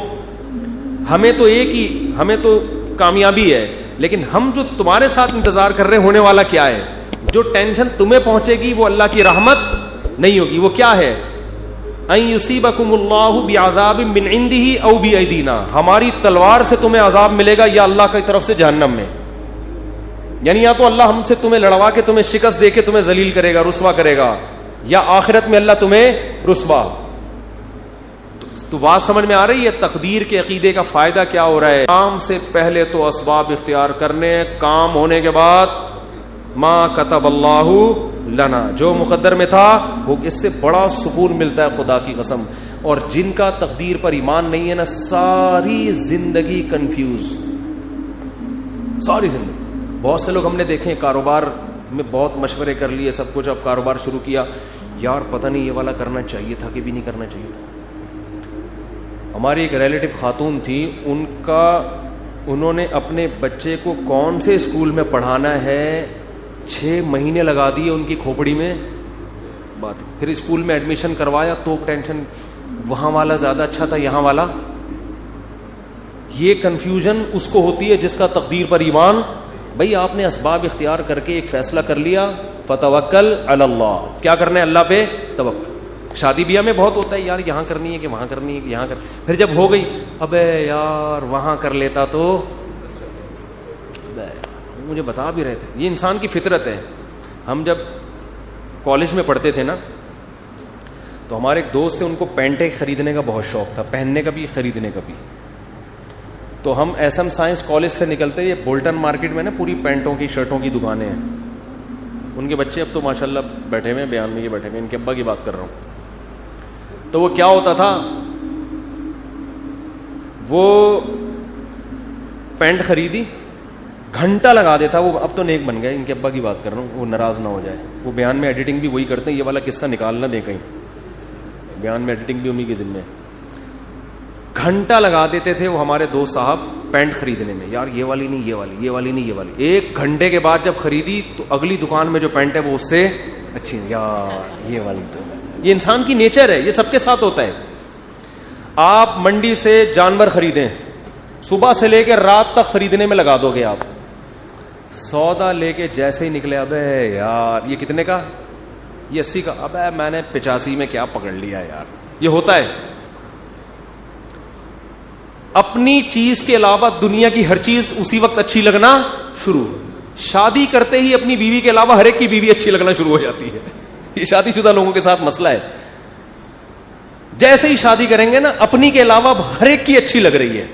S1: ہمیں تو کامیابی ہے, لیکن ہم جو تمہارے ساتھ انتظار کر رہے ہونے والا کیا ہے؟ جو ٹینشن تمہیں پہنچے گی وہ اللہ کی رحمت نہیں ہوگی. وہ کیا ہے؟ ان یصیبکم اللہ بعذاب من عنده او بایدینا, ہماری تلوار سے تمہیں عذاب ملے گا یا اللہ کی طرف سے جہنم میں. یعنی یا تو اللہ ہم سے تمہیں لڑوا کے تمہیں شکست دے کے تمہیں ذلیل کرے گا, رسوا کرے گا, یا آخرت میں اللہ تمہیں رسوا. تو بات سمجھ میں آ رہی ہے تقدیر کے عقیدے کا فائدہ کیا ہو رہا ہے؟ کام سے پہلے تو اسباب اختیار کرنے, کام ہونے کے بعد ما کتب اللہ لنا, جو مقدر میں تھا وہ, اس سے بڑا سکون ملتا ہے خدا کی قسم. اور جن کا تقدیر پر ایمان نہیں ہے نا, ساری زندگی کنفیوز, ساری زندگی. بہت سے لوگ ہم نے دیکھے کاروبار میں بہت مشورے کر لیے سب کچھ, اب کاروبار شروع کیا, یار پتہ نہیں یہ والا کرنا چاہیے تھا کہ بھی نہیں کرنا چاہیے تھا. ہماری ایک ریلیٹو خاتون تھی, انہوں نے اپنے بچے کو کون سے اسکول میں پڑھانا ہے 6 مہینے لگا دیے ان کی کھوپڑی میں بات. پھر اسکول میں ایڈمیشن کروایا تو ٹینشن, وہاں والا زیادہ اچھا تھا یہاں والا. یہ کنفیوژن اس کو ہوتی ہے جس کا تقدیر پر ایمان. بھائی آپ نے اسباب اختیار کر کے ایک فیصلہ کر لیا, فتوکل علی اللہ, کیا کرنا ہے اللہ پہ توکل. شادی بیاہ میں بہت ہوتا ہے یار یہاں کرنی ہے کہ وہاں کرنی ہے کہ یہاں پھر جب ہو گئی ابے یار وہاں کر لیتا تو, مجھے بتا بھی رہے تھے. یہ انسان کی فطرت ہے. ہم جب کالج میں پڑھتے تھے نا تو ہمارے ایک دوست تھے, ان کو پینٹیں خریدنے کا بہت شوق تھا, پہننے کا بھی خریدنے کا بھی. تو ہم ایس ایم سائنس کالج سے نکلتے, یہ بولٹن مارکیٹ میں نا پوری پینٹوں کی شرٹوں کی دکانیں ہیں. ان کے بچے اب تو ماشاءاللہ بیٹھے ہوئے, بیان میں یہ بیٹھے ہوئے, ان کے ابا کی بات کر رہا ہوں. تو وہ کیا ہوتا تھا, وہ پینٹ خریدی, گھنٹہ لگا دیتا. وہ اب تو نیک بن گئے, ان کے ابا کی بات کر رہا ہوں, وہ ناراض نہ ہو جائے. وہ بیان میں ایڈیٹنگ بھی وہی کرتے ہیں, یہ والا قصہ نکالنا دیں کہیں, بیان میں ایڈیٹنگ بھی انہی کے ذمہ. گھنٹہ لگا دیتے تھے وہ ہمارے دوست صاحب پینٹ خریدنے میں, یار یہ والی نہیں, یہ والی, یہ والی نہیں, یہ والی. 1 گھنٹے کے بعد جب خریدی تو اگلی دکان میں جو پینٹ ہے وہ اس سے اچھی, یار یہ والی. تو یہ انسان کی نیچر ہے, یہ سب کے ساتھ ہوتا ہے. آپ منڈی سے جانور خریدیں, صبح سے لے کے رات تک خریدنے میں لگا دو گے آپ. سودا لے کے جیسے ہی نکلے, ابے یار یہ کتنے کا, یہ 80 کا, ابے میں نے 85 میں کیا پکڑ لیا یار. یہ ہوتا ہے. اپنی چیز کے علاوہ دنیا کی ہر چیز اسی وقت اچھی لگنا شروع. شادی کرتے ہی اپنی بیوی کے علاوہ ہر ایک کی بیوی اچھی لگنا شروع ہو جاتی ہے. یہ شادی شدہ لوگوں کے ساتھ مسئلہ ہے. جیسے ہی شادی کریں گے نا, اپنی کے علاوہ ہر ایک کی اچھی لگ رہی ہے.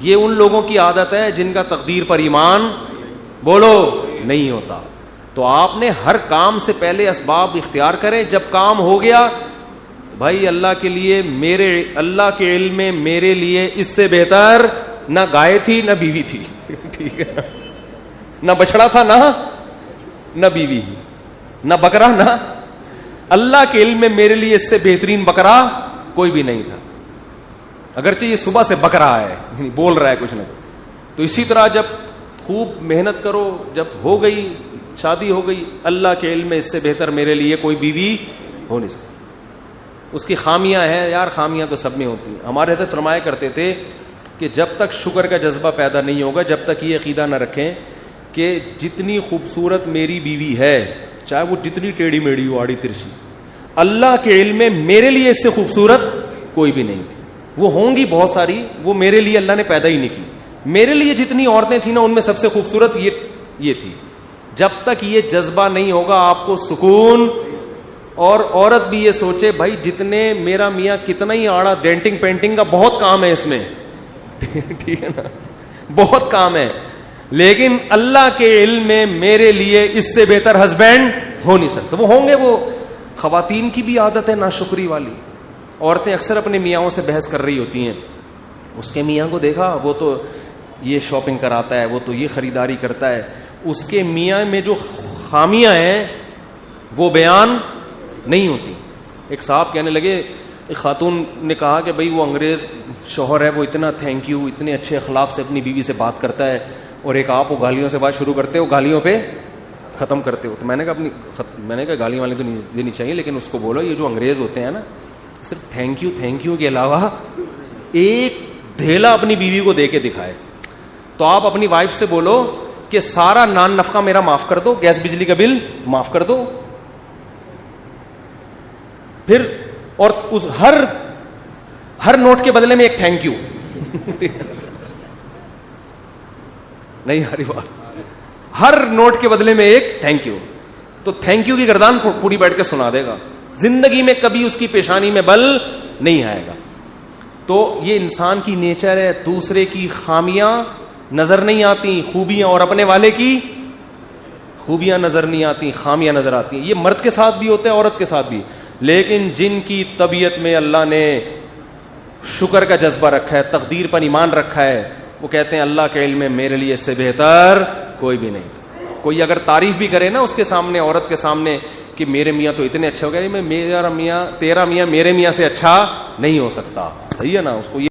S1: یہ ان لوگوں کی عادت ہے جن کا تقدیر پر ایمان بولو نہیں ہوتا. تو آپ نے ہر کام سے پہلے اسباب اختیار کریں. جب کام ہو گیا بھائی اللہ کے لیے, اللہ کے علم میں میرے لیے اس سے بہتر نہ گائے تھی نہ بیوی تھی, ٹھیک ہے, نہ بچڑا تھا نہ بیوی, نہ بکرا, نہ, اللہ کے علم میں میرے لیے اس سے بہترین بکرا کوئی بھی نہیں تھا. اگرچہ یہ صبح سے بک رہا ہے, بول رہا ہے کچھ نہ کچھ. تو اسی طرح جب خوب محنت کرو, جب ہو گئی شادی ہو گئی, اللہ کے علم میں اس سے بہتر میرے لیے کوئی بیوی ہو نہیں سکتی. اس کی خامیاں ہیں یار, خامیاں تو سب میں ہوتی ہیں. ہمارے حضرت فرمایا کرتے تھے کہ جب تک شکر کا جذبہ پیدا نہیں ہوگا, جب تک یہ عقیدہ نہ رکھیں کہ جتنی خوبصورت میری بیوی ہے, چاہے وہ جتنی ٹیڑھی میڑھی ہو, آڑی ترچھی, اللہ کے علم میں میرے لیے اس سے خوبصورت کوئی بھی نہیں تھی. وہ ہوں گی بہت ساری, وہ میرے لیے اللہ نے پیدا ہی نہیں کی. میرے لیے جتنی عورتیں تھیں نا, ان میں سب سے خوبصورت یہ تھی. جب تک یہ جذبہ نہیں ہوگا آپ کو سکون. اور عورت بھی یہ سوچے بھائی جتنے میرا میاں کتنا ہی آڑا, ڈینٹنگ پینٹنگ کا بہت کام ہے اس میں, ٹھیک ہے نا, ہو نہیں سکتا. وہ ہوں گے, وہ خواتین کی بھی عادت ہے ناشکری والی. عورتیں اکثر اپنے میاں سے بحث کر رہی ہوتی ہیں, اس کے میاں کو دیکھا وہ تو یہ شاپنگ کراتا ہے, وہ تو یہ خریداری کرتا ہے. اس کے میاں میں جو خامیاں ہیں وہ بیان نہیں ہوتی. ایک صاحب کہنے لگے, ایک خاتون نے کہا کہ بھئی وہ انگریز شوہر ہے, وہ اتنا تھینک یو, اتنے اچھے اخلاق سے اپنی بیوی سے بات کرتا ہے, اور ایک آپ وہ گالیوں سے بات شروع کرتے ہو, گالیوں پہ ختم کرتے ہو. تو میں نے کہا گالیاں والی تو نہیں دینی چاہیے, لیکن اس کو بولو یہ جو انگریز ہوتے ہیں نا, صرف تھینک یو کے علاوہ ایک دھیلا اپنی بیوی کو دے کے دکھائے. تو آپ اپنی وائف سے بولو کہ سارا نان نفقہ میرا معاف کر دو, گیس بجلی کا بل معاف کر دو. پھر اور اس ہر نوٹ کے بدلے میں ایک تھینک یو. نہیں ہری بات, ہر نوٹ کے بدلے میں ایک تھینک یو. تو تھینک یو کی گردان پوری بیٹھ کے سنا دے گا. زندگی میں کبھی اس کی پیشانی میں بل نہیں آئے گا. تو یہ انسان کی نیچر ہے, دوسرے کی خامیاں نظر نہیں آتی, خوبیاں, اور اپنے والے کی خوبیاں نظر نہیں آتی, خامیاں نظر آتی ہیں. یہ مرد کے ساتھ بھی ہوتا ہے, عورت کے ساتھ بھی. لیکن جن کی طبیعت میں اللہ نے شکر کا جذبہ رکھا ہے, تقدیر پر ایمان رکھا ہے, وہ کہتے ہیں اللہ کے علم میں میرے لیے اس سے بہتر کوئی بھی نہیں. کوئی اگر تعریف بھی کرے نا اس کے سامنے, عورت کے سامنے, کہ میرے میاں تو اتنے اچھے ہو گئے, میرا میاں تیرا میاں میرے میاں سے اچھا نہیں ہو سکتا. صحیح ہے نا, اس کو یہ